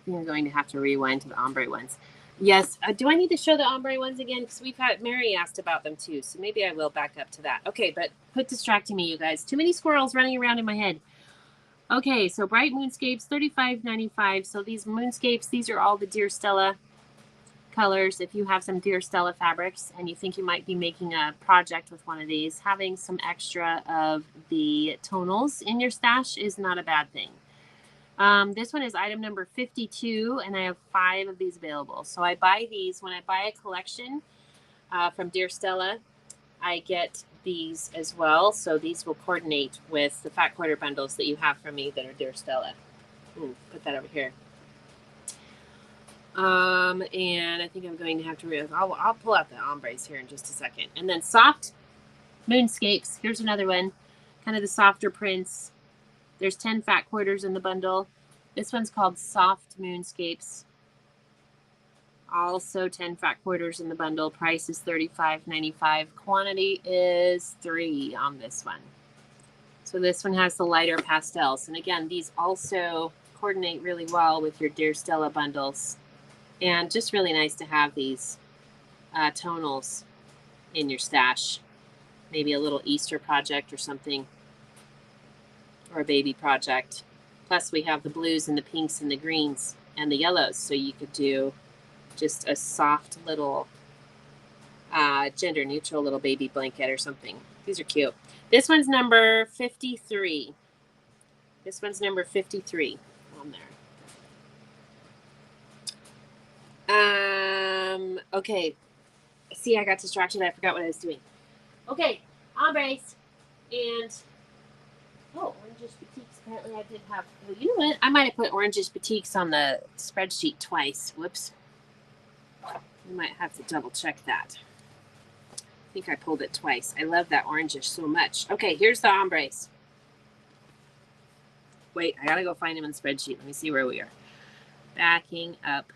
I'm going to have to rewind to the ombre ones. Yes, do I need to show the ombre ones again? Because Mary asked about them too, so maybe I will back up to that. Okay, but quit distracting me, you guys. Too many squirrels running around in my head. Okay, so Bright Moonscapes, $35.95. So these moonscapes, these are all the Dear Stella colors. If you have some Dear Stella fabrics and you think you might be making a project with one of these, having some extra of the tonals in your stash is not a bad thing. This one is item number 52, and I have 5 of these available. So I buy these when I buy a collection from Dear Stella. I get these as well, so these will coordinate with the fat quarter bundles that you have from me that are Dear Stella. Put that over here. And I think I'm going to have to I'll pull out the ombres here in just a second. And then soft moonscapes. Here's another one, kind of the softer prints. There's 10 fat quarters in the bundle. This one's called Soft Moonscapes. Also 10 fat quarters in the bundle. Price is $35.95. Quantity is 3 on this one. So this one has the lighter pastels. And again, these also coordinate really well with your Dear Stella bundles. And just really nice to have these tonals in your stash. Maybe a little Easter project or something. Or a baby project. Plus we have the blues and the pinks and the greens and the yellows. So you could do just a soft little gender neutral little baby blanket or something. These are cute. This one's number 53. This one's number 53 on there. Okay. See, I got distracted. I forgot what I was doing. Okay, ombres. And, orangish batiks. Apparently I did have, you know what? I might have put orangish batiks on the spreadsheet twice. Whoops. We might have to double check that. I think I pulled it twice. I love that orangish so much. Okay, here's the ombres. Wait, I gotta go find them in the spreadsheet. Let me see where we are. Backing up.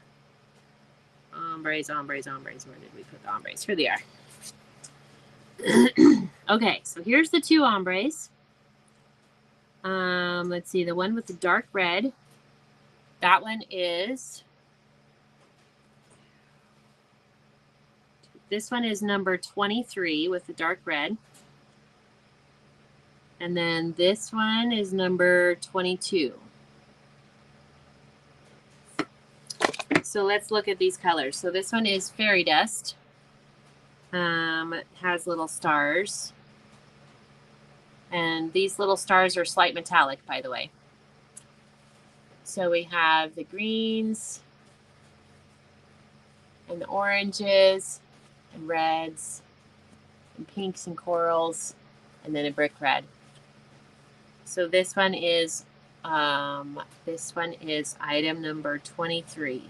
Ombres. Where did we put the ombres? Here they are. Okay, so here's the two ombres. Let's see, the one with the dark red. That one is, this one is number 23 with the dark red. And then this one is number 22. So let's look at these colors. So this one is Fairy Dust. It has little stars. And these little stars are slight metallic, by the way. So we have the greens and the oranges and reds and pinks and corals and then a brick red. So this one is item number 23.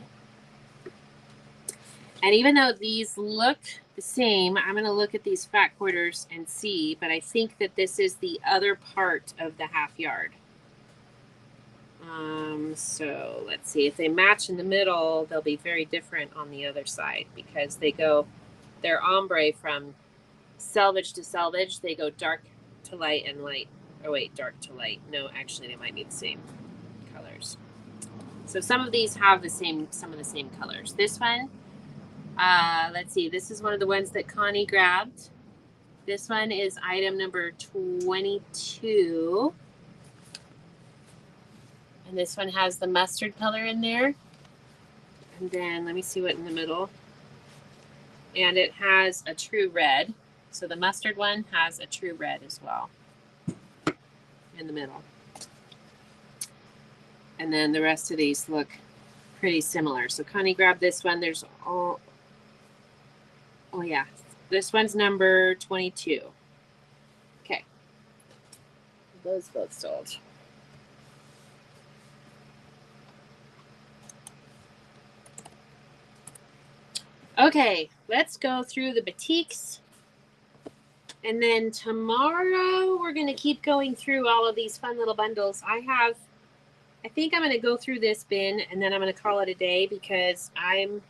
And even though these look the same, I'm going to look at these fat quarters and see, but I think that this is the other part of the half yard. So let's see, if they match in the middle, they'll be very different on the other side because they're ombre from selvage to selvage. They go dark to light and light. Oh wait, dark to light. No, actually they might be the same colors. So some of these have some of the same colors. This one, let's see, this is one of the ones that Connie grabbed. This one is item number 22. And this one has the mustard color in there. And then let me see what in the middle. And it has a true red. So the mustard one has a true red as well in the middle. And then the rest of these look pretty similar. So Connie grabbed this one. There's oh yeah, this one's number 22. Okay, those both sold. Okay, let's go through the batiks. And then tomorrow we're going to keep going through all of these fun little bundles. I think I'm going to go through this bin and then I'm going to call it a day because I'm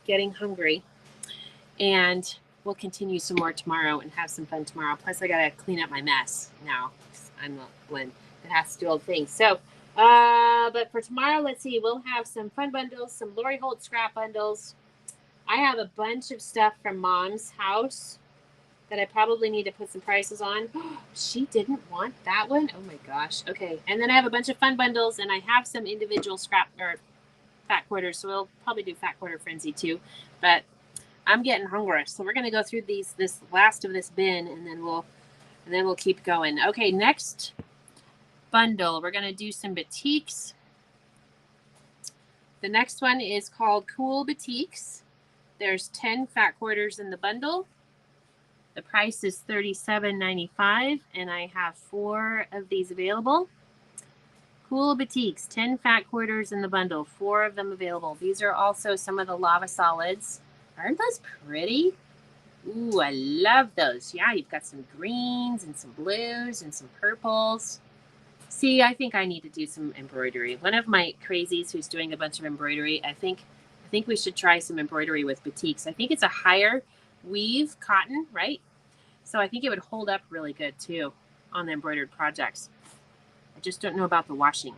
getting hungry. And we'll continue some more tomorrow and have some fun tomorrow. Plus, I got to clean up my mess now. I'm the one that has to do all the things. So, but for tomorrow, let's see. We'll have some fun bundles, some Lori Holt scrap bundles. I have a bunch of stuff from Mom's house that I probably need to put some prices on. She didn't want that one? Oh my gosh. Okay. And then I have a bunch of fun bundles and I have some individual scrap or fat quarters. So we'll probably do fat quarter frenzy too. But I'm getting hungry. So we're going to go through this last of this bin and then we'll keep going. Okay. Next bundle, we're going to do some batiks. The next one is called Cool Batiks. There's 10 fat quarters in the bundle. The price is $37.95, and I have 4 of these available. Cool Batiks, 10 fat quarters in the bundle, 4 of them available. These are also some of the lava solids. Aren't those pretty? Ooh, I love those. Yeah, you've got some greens and some blues and some purples. See, I think I need to do some embroidery. One of my crazies who's doing a bunch of embroidery, I think we should try some embroidery with batiks. I think it's a higher weave cotton, right? So I think it would hold up really good too on the embroidered projects. I just don't know about the washing.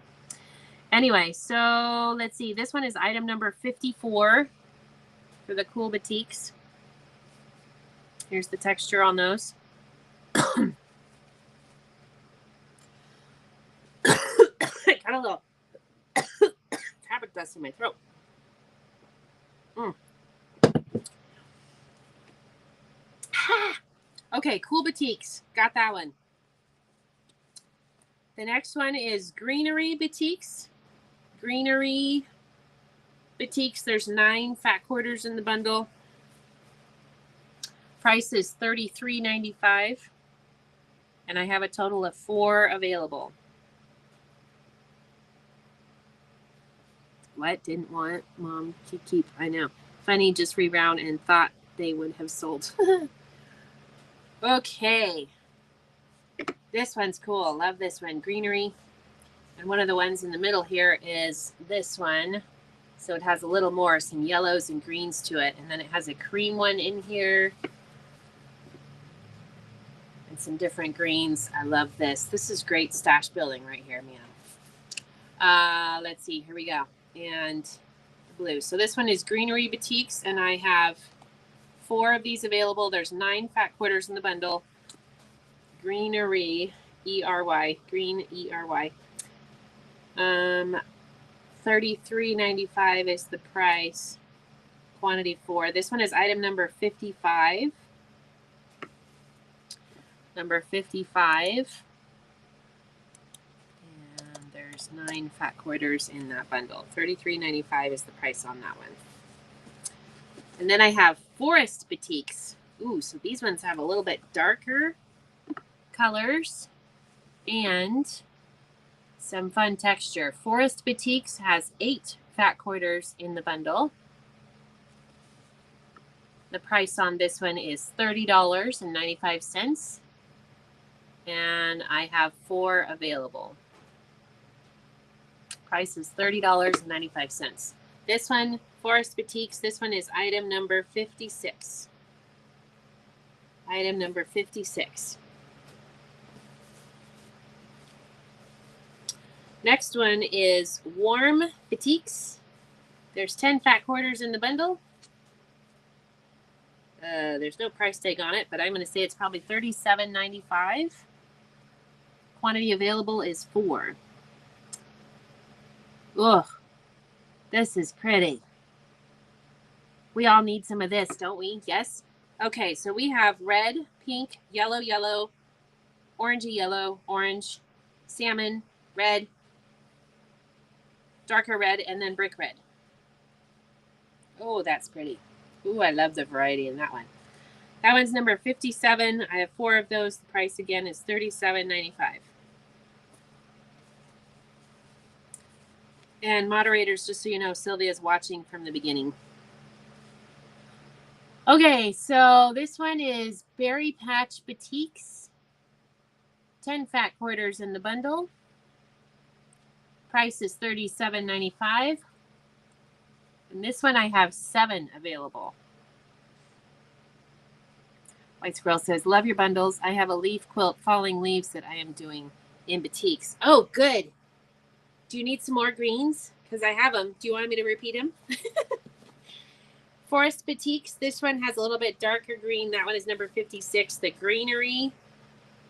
Anyway, so let's see. This one is item number 54 for the Cool Batiks. Here's the texture on those. I got a little fabric dust in my throat. Okay, Cool Batiks. Got that one. The next one is Greenery Batiks. Greenery Batiks. There's 9 fat quarters in the bundle. Price is $33.95. And I have a total of 4 available. What? Didn't want? Mom, keep. I know. Funny, just rewound and thought they would have sold. Okay. This one's cool. Love this one. Greenery. And one of the ones in the middle here is this one. So it has a little more, some yellows and greens to it. And then it has a cream one in here. and some different greens. I love this. This is great stash building right here, man. Let's see. Here we go. And blue. So this one is Greenery Boutiques, and I have 4 of these available. There's 9 fat quarters in the bundle. Greenery, E-R-Y, green E-R-Y. $33.95 is the price. Quantity 4. This one is item number 55. Number 55. And there's 9 fat quarters in that bundle. $33.95 is the price on that one. And then I have Forest Boutiques. Ooh, so these ones have a little bit darker colors and some fun texture. Forest Boutiques has 8 fat quarters in the bundle. The price on this one is $30.95. And I have 4 available. Price is $30.95. This one, Forest Boutiques, this one is item number 56. Item number 56. Next one is Warm Boutiques. There's 10 fat quarters in the bundle. There's no price tag on it, but I'm going to say it's probably $37.95. Quantity available is 4. Ugh, this is pretty. We all need some of this, don't we? Yes? Okay, so we have red, pink, yellow, yellow, orangey yellow, orange, salmon, red, darker red, and then brick red. Oh, that's pretty. Ooh, I love the variety in that one. That one's number 57. I have 4 of those. The price again is $37.95. And moderators, just so you know, Sylvia's watching from the beginning. Okay, so this one is Berry Patch Boutiques. 10 fat quarters in the bundle. Price is $37.95. And this one I have 7 available. White Squirrel says, love your bundles. I have a leaf quilt, falling leaves that I am doing in boutiques. Oh, good. Do you need some more greens? Because I have them. Do you want me to repeat them? Forest Boutiques. This one has a little bit darker green. That one is number 56. The Greenery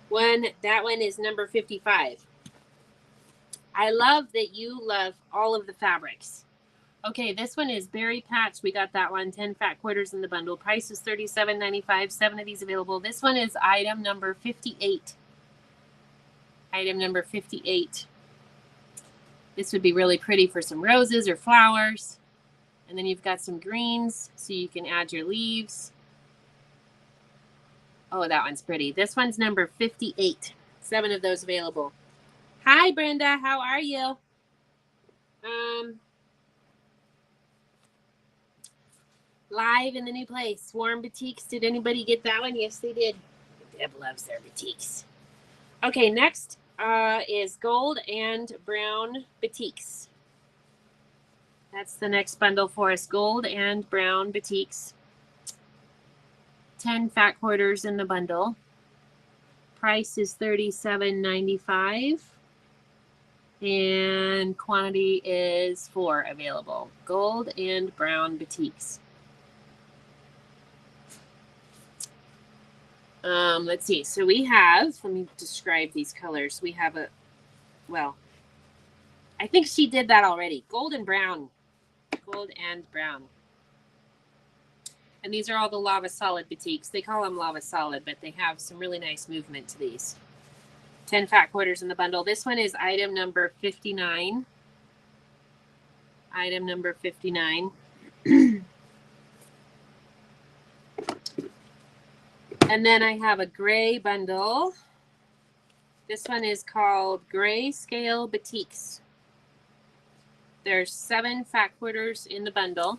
one, that one is number 55. I love that you love all of the fabrics. Okay, this one is Berry Patch. We got that one. 10 fat quarters in the bundle. Price is $37.95. 7 of these available. This one is item number 58. Item number 58. This would be really pretty for some roses or flowers. And then you've got some greens, so you can add your leaves. Oh, that one's pretty. This one's number 58. 7 of those available. Hi, Brenda. How are you? Live in the new place. Warm Boutiques. Did anybody get that one? Yes, they did. Deb loves their boutiques. Okay, next is Gold and Brown Boutiques. That's the next bundle for us. Gold and Brown Boutiques. 10 fat quarters in the bundle. Price is $37.95. And quantity is 4 available. Gold and Brown Boutiques. Let's see. So we have, let me describe these colors. We have a, well, I think she did that already. Gold and brown. Gold and brown. And these are all the Lava Solid boutiques. They call them Lava Solid, but they have some really nice movement to these. 10 fat quarters in the bundle. This one is item number 59. Item number 59. And then I have a gray bundle. This one is called Grayscale Boutiques. There's 7 fat quarters in the bundle.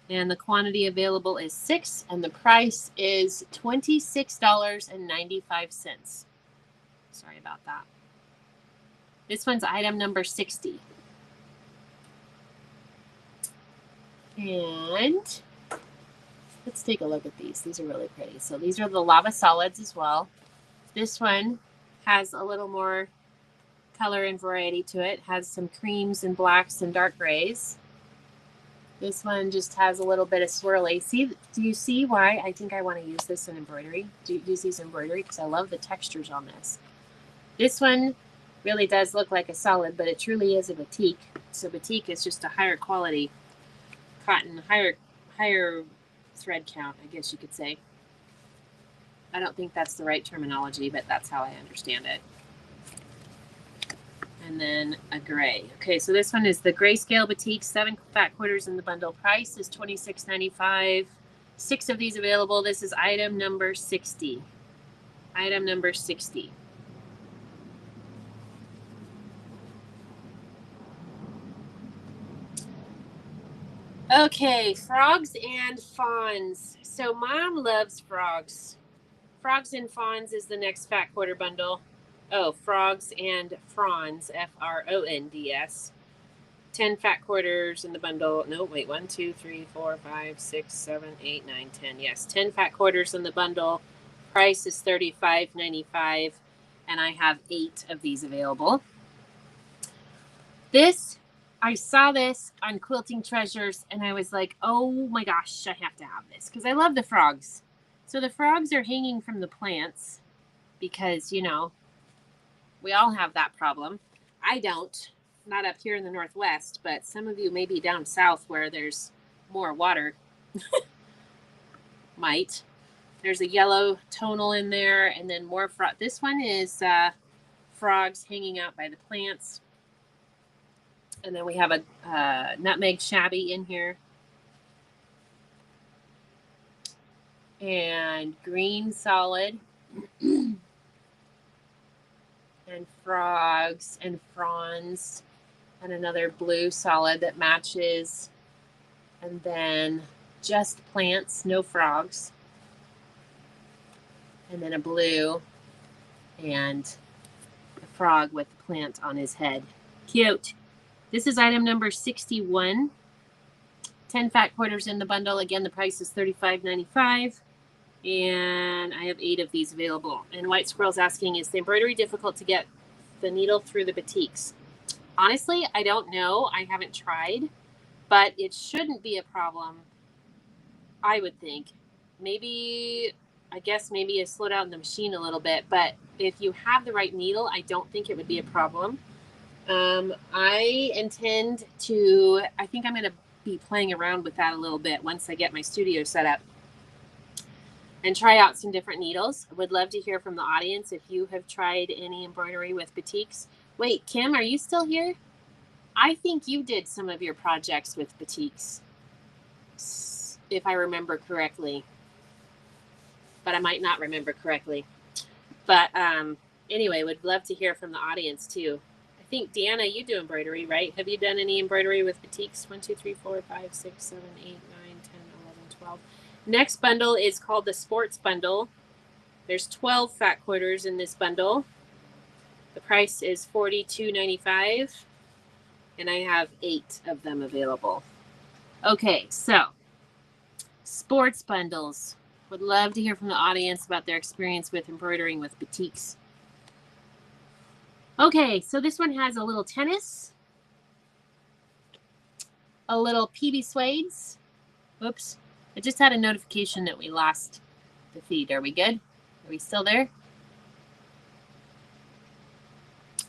And the quantity available is 6, and the price is $26.95. Sorry about that. This one's item number 60. And Let's take a look at these. These are really pretty. So these are the lava solids as well. This one has a little more color and variety to it. Has some creams and blacks and dark grays. This one just has a little bit of swirly. See, do you see why I think I want to use this in embroidery? Use these in embroidery because I love the textures on this. This one really does look like a solid, but it truly is a batik. So batik is just a higher quality cotton, higher thread count, I guess you could say. I don't think that's the right terminology, but that's how I understand it. And then a gray. Okay, so this one is the grayscale batik, 7 fat quarters in the bundle. Price is $26.95. 6 of these available. This is item number 60. Item number 60. Okay, frogs and fawns. So mom loves frogs. Frogs and fawns is the next fat quarter bundle. Oh, frogs and fronds, Fronds. 10 fat quarters in the bundle. No, wait, 1, 2, 3, 4, 5, 6, 7, 8, 9, 10. Yes, 10 fat quarters in the bundle. Price is $35.95, and I have 8 of these available. I saw this on Quilting Treasures, and I was like, oh my gosh, I have to have this because I love the frogs. So the frogs are hanging from the plants because, you know, we all have that problem. I don't. Not up here in the Northwest, but some of you maybe down south where there's more water might. There's a yellow tonal in there, and then more frog. This one is frogs hanging out by the plants. And then we have a nutmeg shabby in here. And green solid. And frogs and fronds. And another blue solid that matches. And then just plants, no frogs. And then a blue and a frog with a plant on his head. Cute. This is item number 61. 10 fat quarters in the bundle. Again, the price is $35.95. And I have 8 of these available. And White Squirrel's asking, is the embroidery difficult to get the needle through the batiks? Honestly, I don't know. I haven't tried, but it shouldn't be a problem, I would think. Maybe you slow down the machine a little bit, but if you have the right needle, I don't think it would be a problem. I think I'm going to be playing around with that a little bit once I get my studio set up and try out some different needles. I would love to hear from the audience if you have tried any embroidery with batiks. Wait, Kim, are you still here? I think you did some of your projects with batiks, if I remember correctly, but I might not remember correctly. But anyway, would love to hear from the audience too. I think, Deanna, you do embroidery, right? Have you done any embroidery with batiks? 1, 2, 3, 4, 5, 6, 7, 8, 9, 10, 11, 12. Next bundle is called the Sports Bundle. There's 12 fat quarters in this bundle. The price is $42.95, and I have 8 of them available. Okay, so sports bundles. Would love to hear from the audience about their experience with embroidering with batiks. Okay, so this one has a little tennis, a little PB suedes. Whoops, I just had a notification that we lost the feed. Are we good? Are we still there?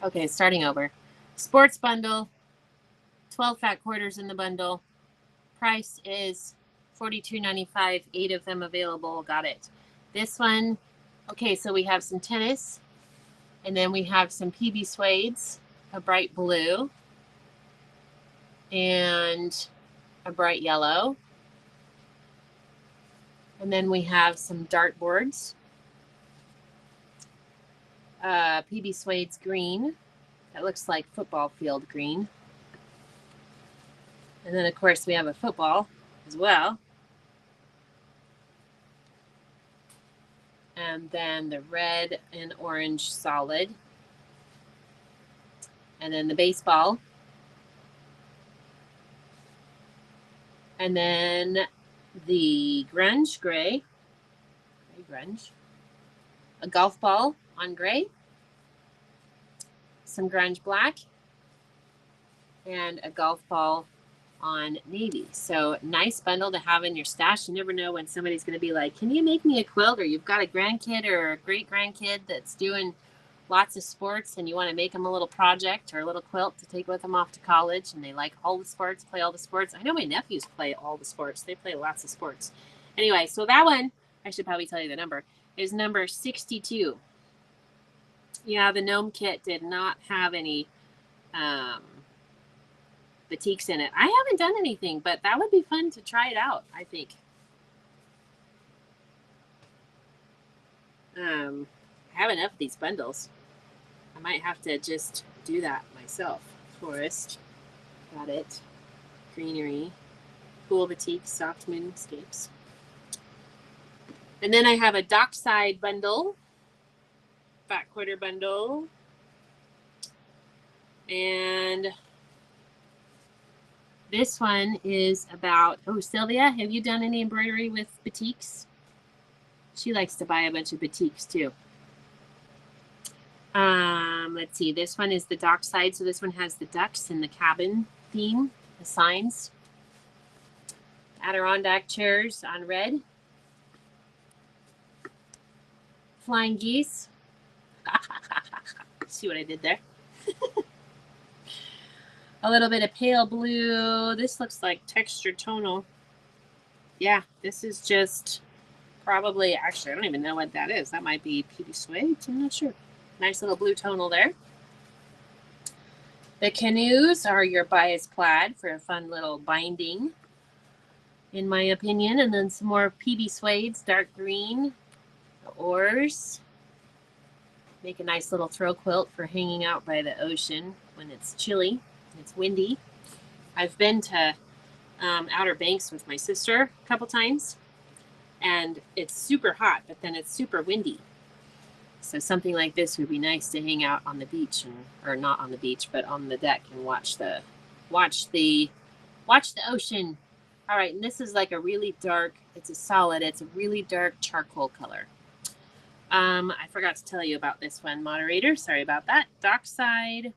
Okay, starting over. Sports bundle, 12 fat quarters in the bundle. Price is $42.95, 8 of them available. Got it. This one, okay, so we have some tennis, and then we have some PB suedes, a bright blue, and a bright yellow. And then we have some dartboards, PB suedes green. That looks like football field green. And then, of course, we have a football as well. And then the red and orange solid. And then the baseball. And then the grunge gray, grunge, a golf ball on gray, some grunge black, and a golf ball on navy. So nice bundle to have in your stash. You never know when somebody's going to be like, can you make me a quilt? Or you've got a grandkid or a great grandkid that's doing lots of sports and you want to make them a little project or a little quilt to take with them off to college, and they like all the sports, play all the sports. I know my nephews play all the sports. They play lots of sports. Anyway, so that one, I should probably tell you the number, is number 62. Yeah, the gnome kit did not have any batiks in it. I haven't done anything, but that would be fun to try it out, I think. I have enough of these bundles. I might have to just do that myself. Forest, got it. Greenery, cool batiks, soft moonscapes. And then I have a dockside bundle, fat quarter bundle, and this one is about, oh, Sylvia, have you done any embroidery with batiks? She likes to buy a bunch of batiks too. Let's see, this one is the dockside. So this one has the ducks and the cabin theme, the signs. Adirondack chairs on red. Flying geese. See what I did there? A little bit of pale blue. This looks like textured tonal. Yeah, this is just probably, actually, I don't even know what that is. That might be PB suede. I'm not sure. Nice little blue tonal there. The canoes are your bias plaid for a fun little binding, in my opinion. And then some more PB suedes, dark green. The oars. Make a nice little throw quilt for hanging out by the ocean when it's chilly. It's windy. I've been to Outer Banks with my sister a couple times, and it's super hot, but then it's super windy. So something like this would be nice to hang out on the beach, or not on the beach, but on the deck and watch the ocean. All right, and this is like a really dark. It's a really dark charcoal color. I forgot to tell you about this one, moderator. Sorry about that. Dockside.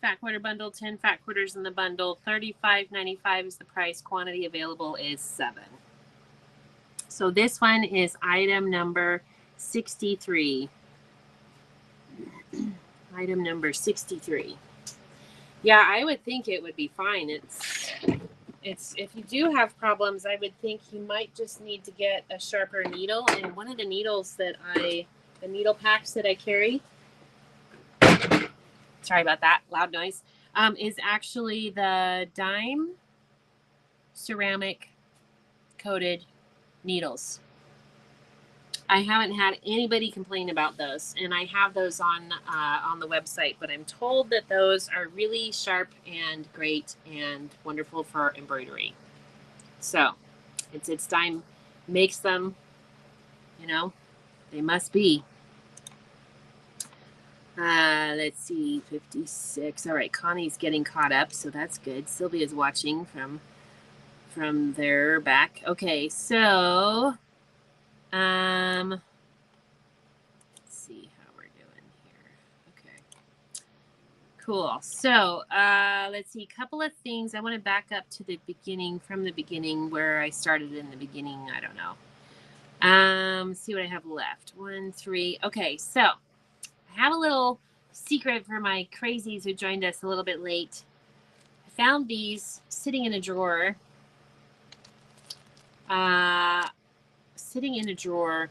Fat quarter bundle, 10 fat quarters in the bundle, $35.95 is the price. Quantity available is 7. So this one is item number 63. Item number 63. Yeah, I would think it would be fine. It's if you do have problems, I would think you might just need to get a sharper needle. And one of the needles the needle packs that I carry, sorry about that, loud noise, is actually the dime ceramic coated needles. I haven't had anybody complain about those, and I have those on the website, but I'm told that those are really sharp and great and wonderful for embroidery. So it's dime makes them, they must be. Let's see, 56. All right, Connie's getting caught up, so that's good. Sylvia's watching from their back. Okay, so let's see how we're doing here. Okay, cool. So let's see, a couple of things. I want to back up to the beginning, from the beginning where I started in the beginning. I don't know. See what I have left. 1, 3. Okay, so I have a little secret for my crazies who joined us a little bit late. I found these sitting in a drawer. Sitting in a drawer,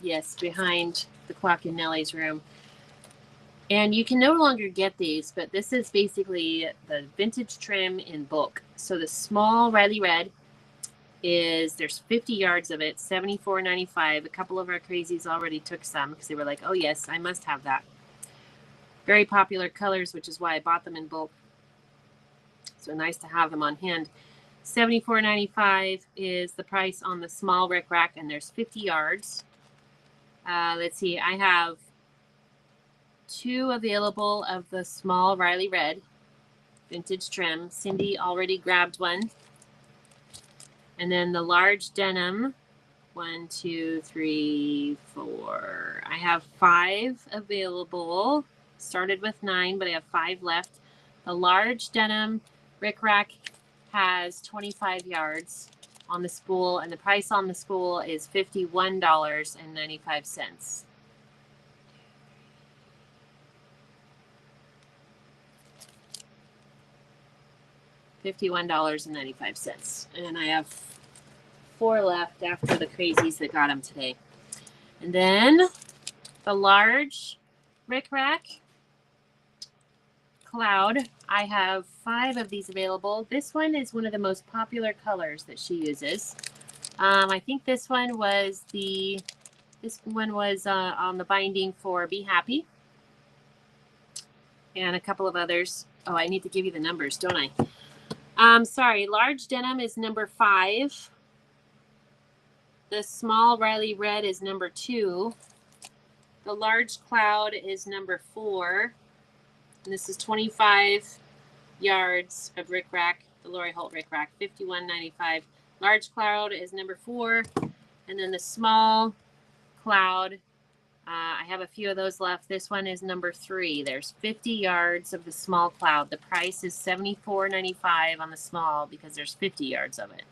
yes, behind the clock in Nellie's room. And you can no longer get these, but this is basically the vintage trim in bulk. So the small Riley Red there's 50 yards of it, $74.95. A couple of our crazies already took some because they were like, oh yes, I must have that. Very popular colors, which is why I bought them in bulk. So nice to have them on hand. $74.95 is the price on the small Rick Rack, and there's 50 yards. Let's see, I have 2 available of the small Riley Red vintage trim. Cindy already grabbed one. And then the large denim, 1, 2, 3, 4. I have 5 available. Started with 9, but I have 5 left. The large denim rickrack has 25 yards on the spool, and the price on the spool is $51.95. $51.95. And I have 4 left after the crazies that got them today. And then the large rickrack cloud, I have 5 of these available. This one is one of the most popular colors that she uses. I think this one was on the binding for Be Happy, and a couple of others. Oh, I need to give you the numbers, don't I? Sorry, large denim is number 5. The small Riley red is number 2. The large cloud is number 4. And this is 25 yards of rickrack, the Lori Holt rickrack, $51.95. Large cloud is number 4. And then the small cloud, I have a few of those left. This one is number 3. There's 50 yards of the small cloud. The price is $74.95 on the small because there's 50 yards of it.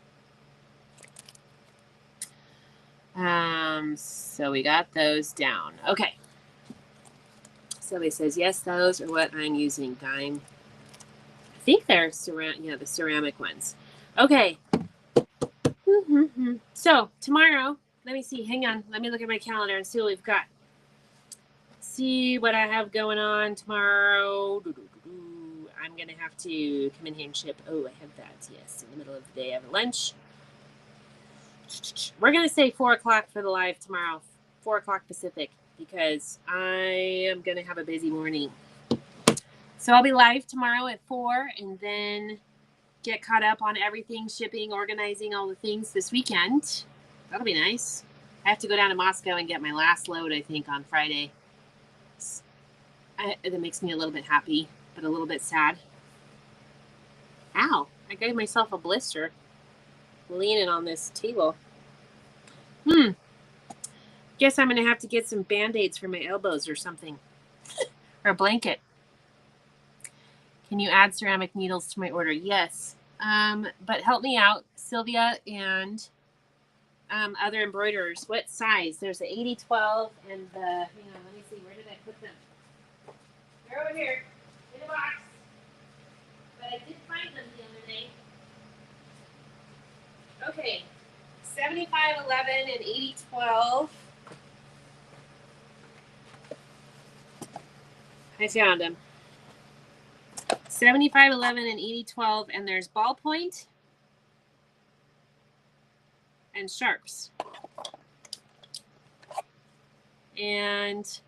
So we got those down. Okay. Somebody says, yes, those are what I'm using, Dime. I think they're the ceramic ones. Okay. So tomorrow, let me see. Hang on. Let me look at my calendar and see what we've got. See what I have going on tomorrow. I'm going to have to come in here and ship. Oh, I have that. Yes, in the middle of the day. I have a lunch. We're going to say 4 o'clock for the live tomorrow. 4 o'clock Pacific, because I am going to have a busy morning. So I'll be live tomorrow at 4 and then get caught up on everything, shipping, organizing all the things this weekend. That'll be nice. I have to go down to Moscow and get my last load, I think, on Friday. That makes me a little bit happy, but a little bit sad. Ow, I gave myself a blister leaning on this table. Guess I'm going to have to get some Band-Aids for my elbows or something. Or a blanket. Can you add ceramic needles to my order? Yes. But help me out, Sylvia and other embroiderers. What size? There's the 80-12 and the, hang on, let me see, where did I put them? They're over here in a box. But I did find them the other day. Okay, 75-11 and 80-12. I found them. 75-11 and 80-12, and there's ballpoint and sharps. And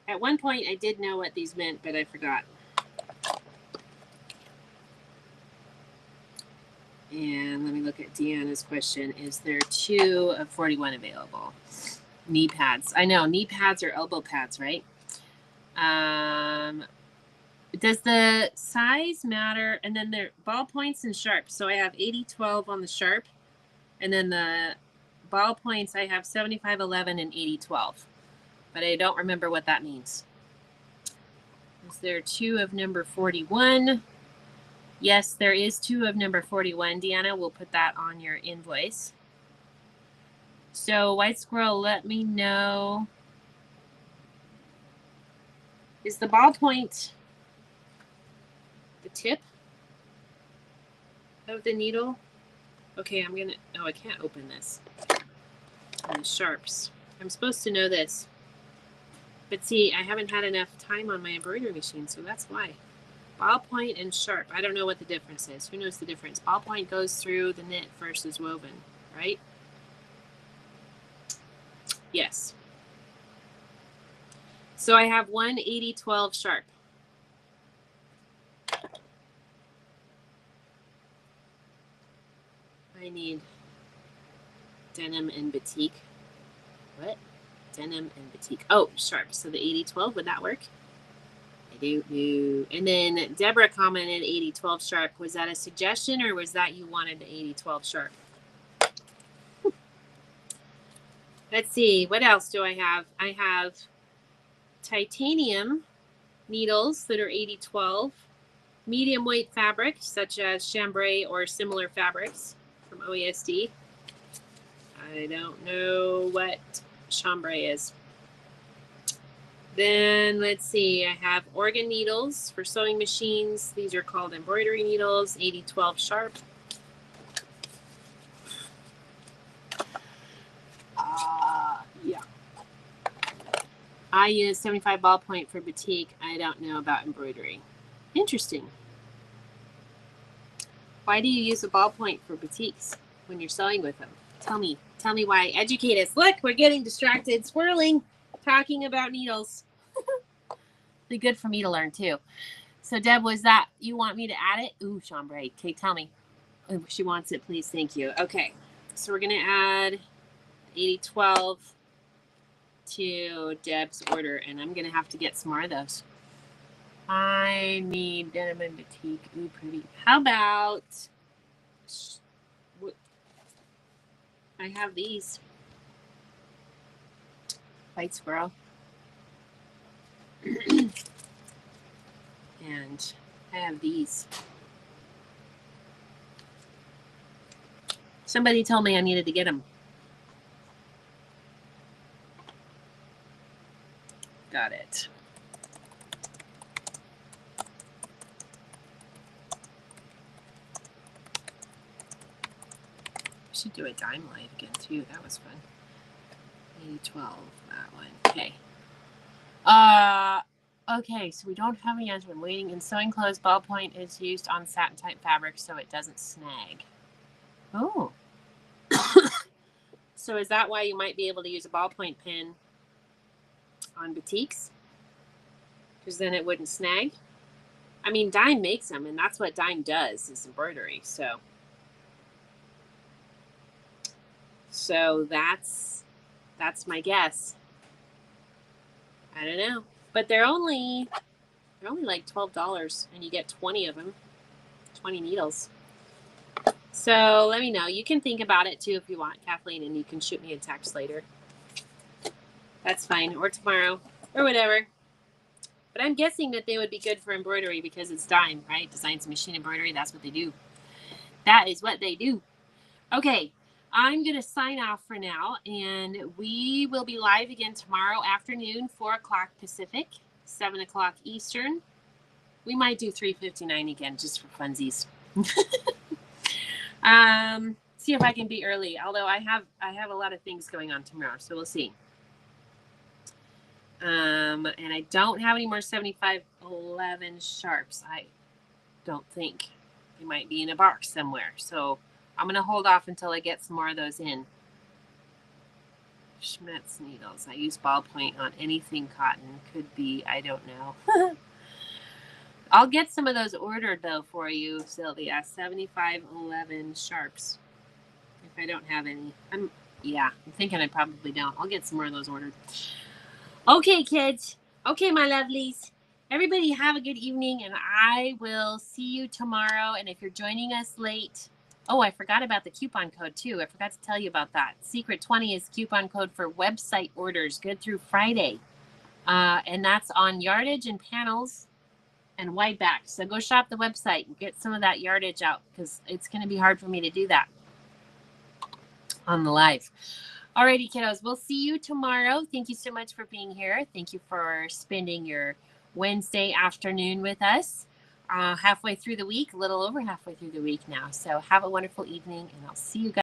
at one point I did know what these meant, but I forgot. And let me look at Deanna's question. Is there 2 of 41 available? Knee pads. I know, knee pads or elbow pads, right? Does the size matter? And then they're ballpoints and sharps. So I have 80-12 on the sharp. And then the ballpoints, I have 75-11 and 80-12. But I don't remember what that means. Is there 2 of number 41? Yes, there is 2 of number 41. Deanna, we'll put that on your invoice. So White Squirrel, let me know. Is the ballpoint the tip of the needle? Okay, I'm gonna, oh, I can't open this. And the sharps. I'm supposed to know this. But see, I haven't had enough time on my embroidery machine, so that's why. Ballpoint and sharp. I don't know what the difference is. Who knows the difference? Ballpoint goes through the knit versus woven, right? Yes. So I have 1 80-12 sharp. I need denim and batik. What? Denim and batik. Oh, sharp. So the 80-12, would that work? I do. And then Deborah commented 80-12 sharp. Was that a suggestion or was that you wanted the 80-12 sharp? Let's see, what else do I have? I have titanium needles that are 80-12, medium weight fabric such as chambray or similar fabrics from OESD. I don't know what chambray is. Then let's see, I have organ needles for sewing machines. These are called embroidery needles, 80-12 sharp. Yeah. I use 75 ballpoint for batik. I don't know about embroidery. Interesting. Why do you use a ballpoint for batiks when you're sewing with them? Tell me why. Educate us. Look, we're getting distracted, swirling, talking about needles. Be good for me to learn too. So Deb, was that, you want me to add it? Ooh, chambray. Okay, tell me. Oh, she wants it, please. Thank you. Okay, so we're gonna add 80-12 to Deb's order, and I'm gonna have to get some more of those. I need denim and batik. Ooh, pretty. How about, I have these. White squirrel. And I have these. Somebody told me I needed to get them. Got it. I should do a dime light again too. That was fun. 80-12, that one. Okay. Okay, so we don't have any answer. I'm waiting. In sewing clothes, ballpoint is used on satin type fabric so it doesn't snag. Oh. So is that why you might be able to use a ballpoint pen on batiks? Because then it wouldn't snag? I mean, dime makes them, and that's what dime does, is embroidery. So that's my guess. I don't know. But they're only like $12, and you get 20 of them, 20 needles. So let me know. You can think about it too if you want, Kathleen, and you can shoot me a text later. That's fine, or tomorrow, or whatever. But I'm guessing that they would be good for embroidery because it's dime, right? Designs machine embroidery, that's what they do. That is what they do. Okay, I'm going to sign off for now, and we will be live again tomorrow afternoon, 4 o'clock Pacific, 7 o'clock Eastern. We might do 3:59 again just for funsies. See if I can be early, although I have a lot of things going on tomorrow, so we'll see. And I don't have any more 75-11 sharps. I don't think. They might be in a box somewhere, so I'm going to hold off until I get some more of those in. Schmetz needles. I use ballpoint on anything cotton. Could be, I don't know. I'll get some of those ordered, though, for you, Sylvia. 75-11 sharps. If I don't have any. I'm thinking I probably don't. I'll get some more of those ordered. Okay, kids. Okay, my lovelies. Everybody have a good evening, and I will see you tomorrow. And if you're joining us late, oh, I forgot about the coupon code, too. I forgot to tell you about that. Secret 20 is coupon code for website orders, good through Friday. And that's on yardage and panels and wide back. So go shop the website and get some of that yardage out, because it's going to be hard for me to do that on the live. Alrighty, kiddos. We'll see you tomorrow. Thank you so much for being here. Thank you for spending your Wednesday afternoon with us. Halfway through the week, a little over halfway through the week now. So have a wonderful evening, and I'll see you guys.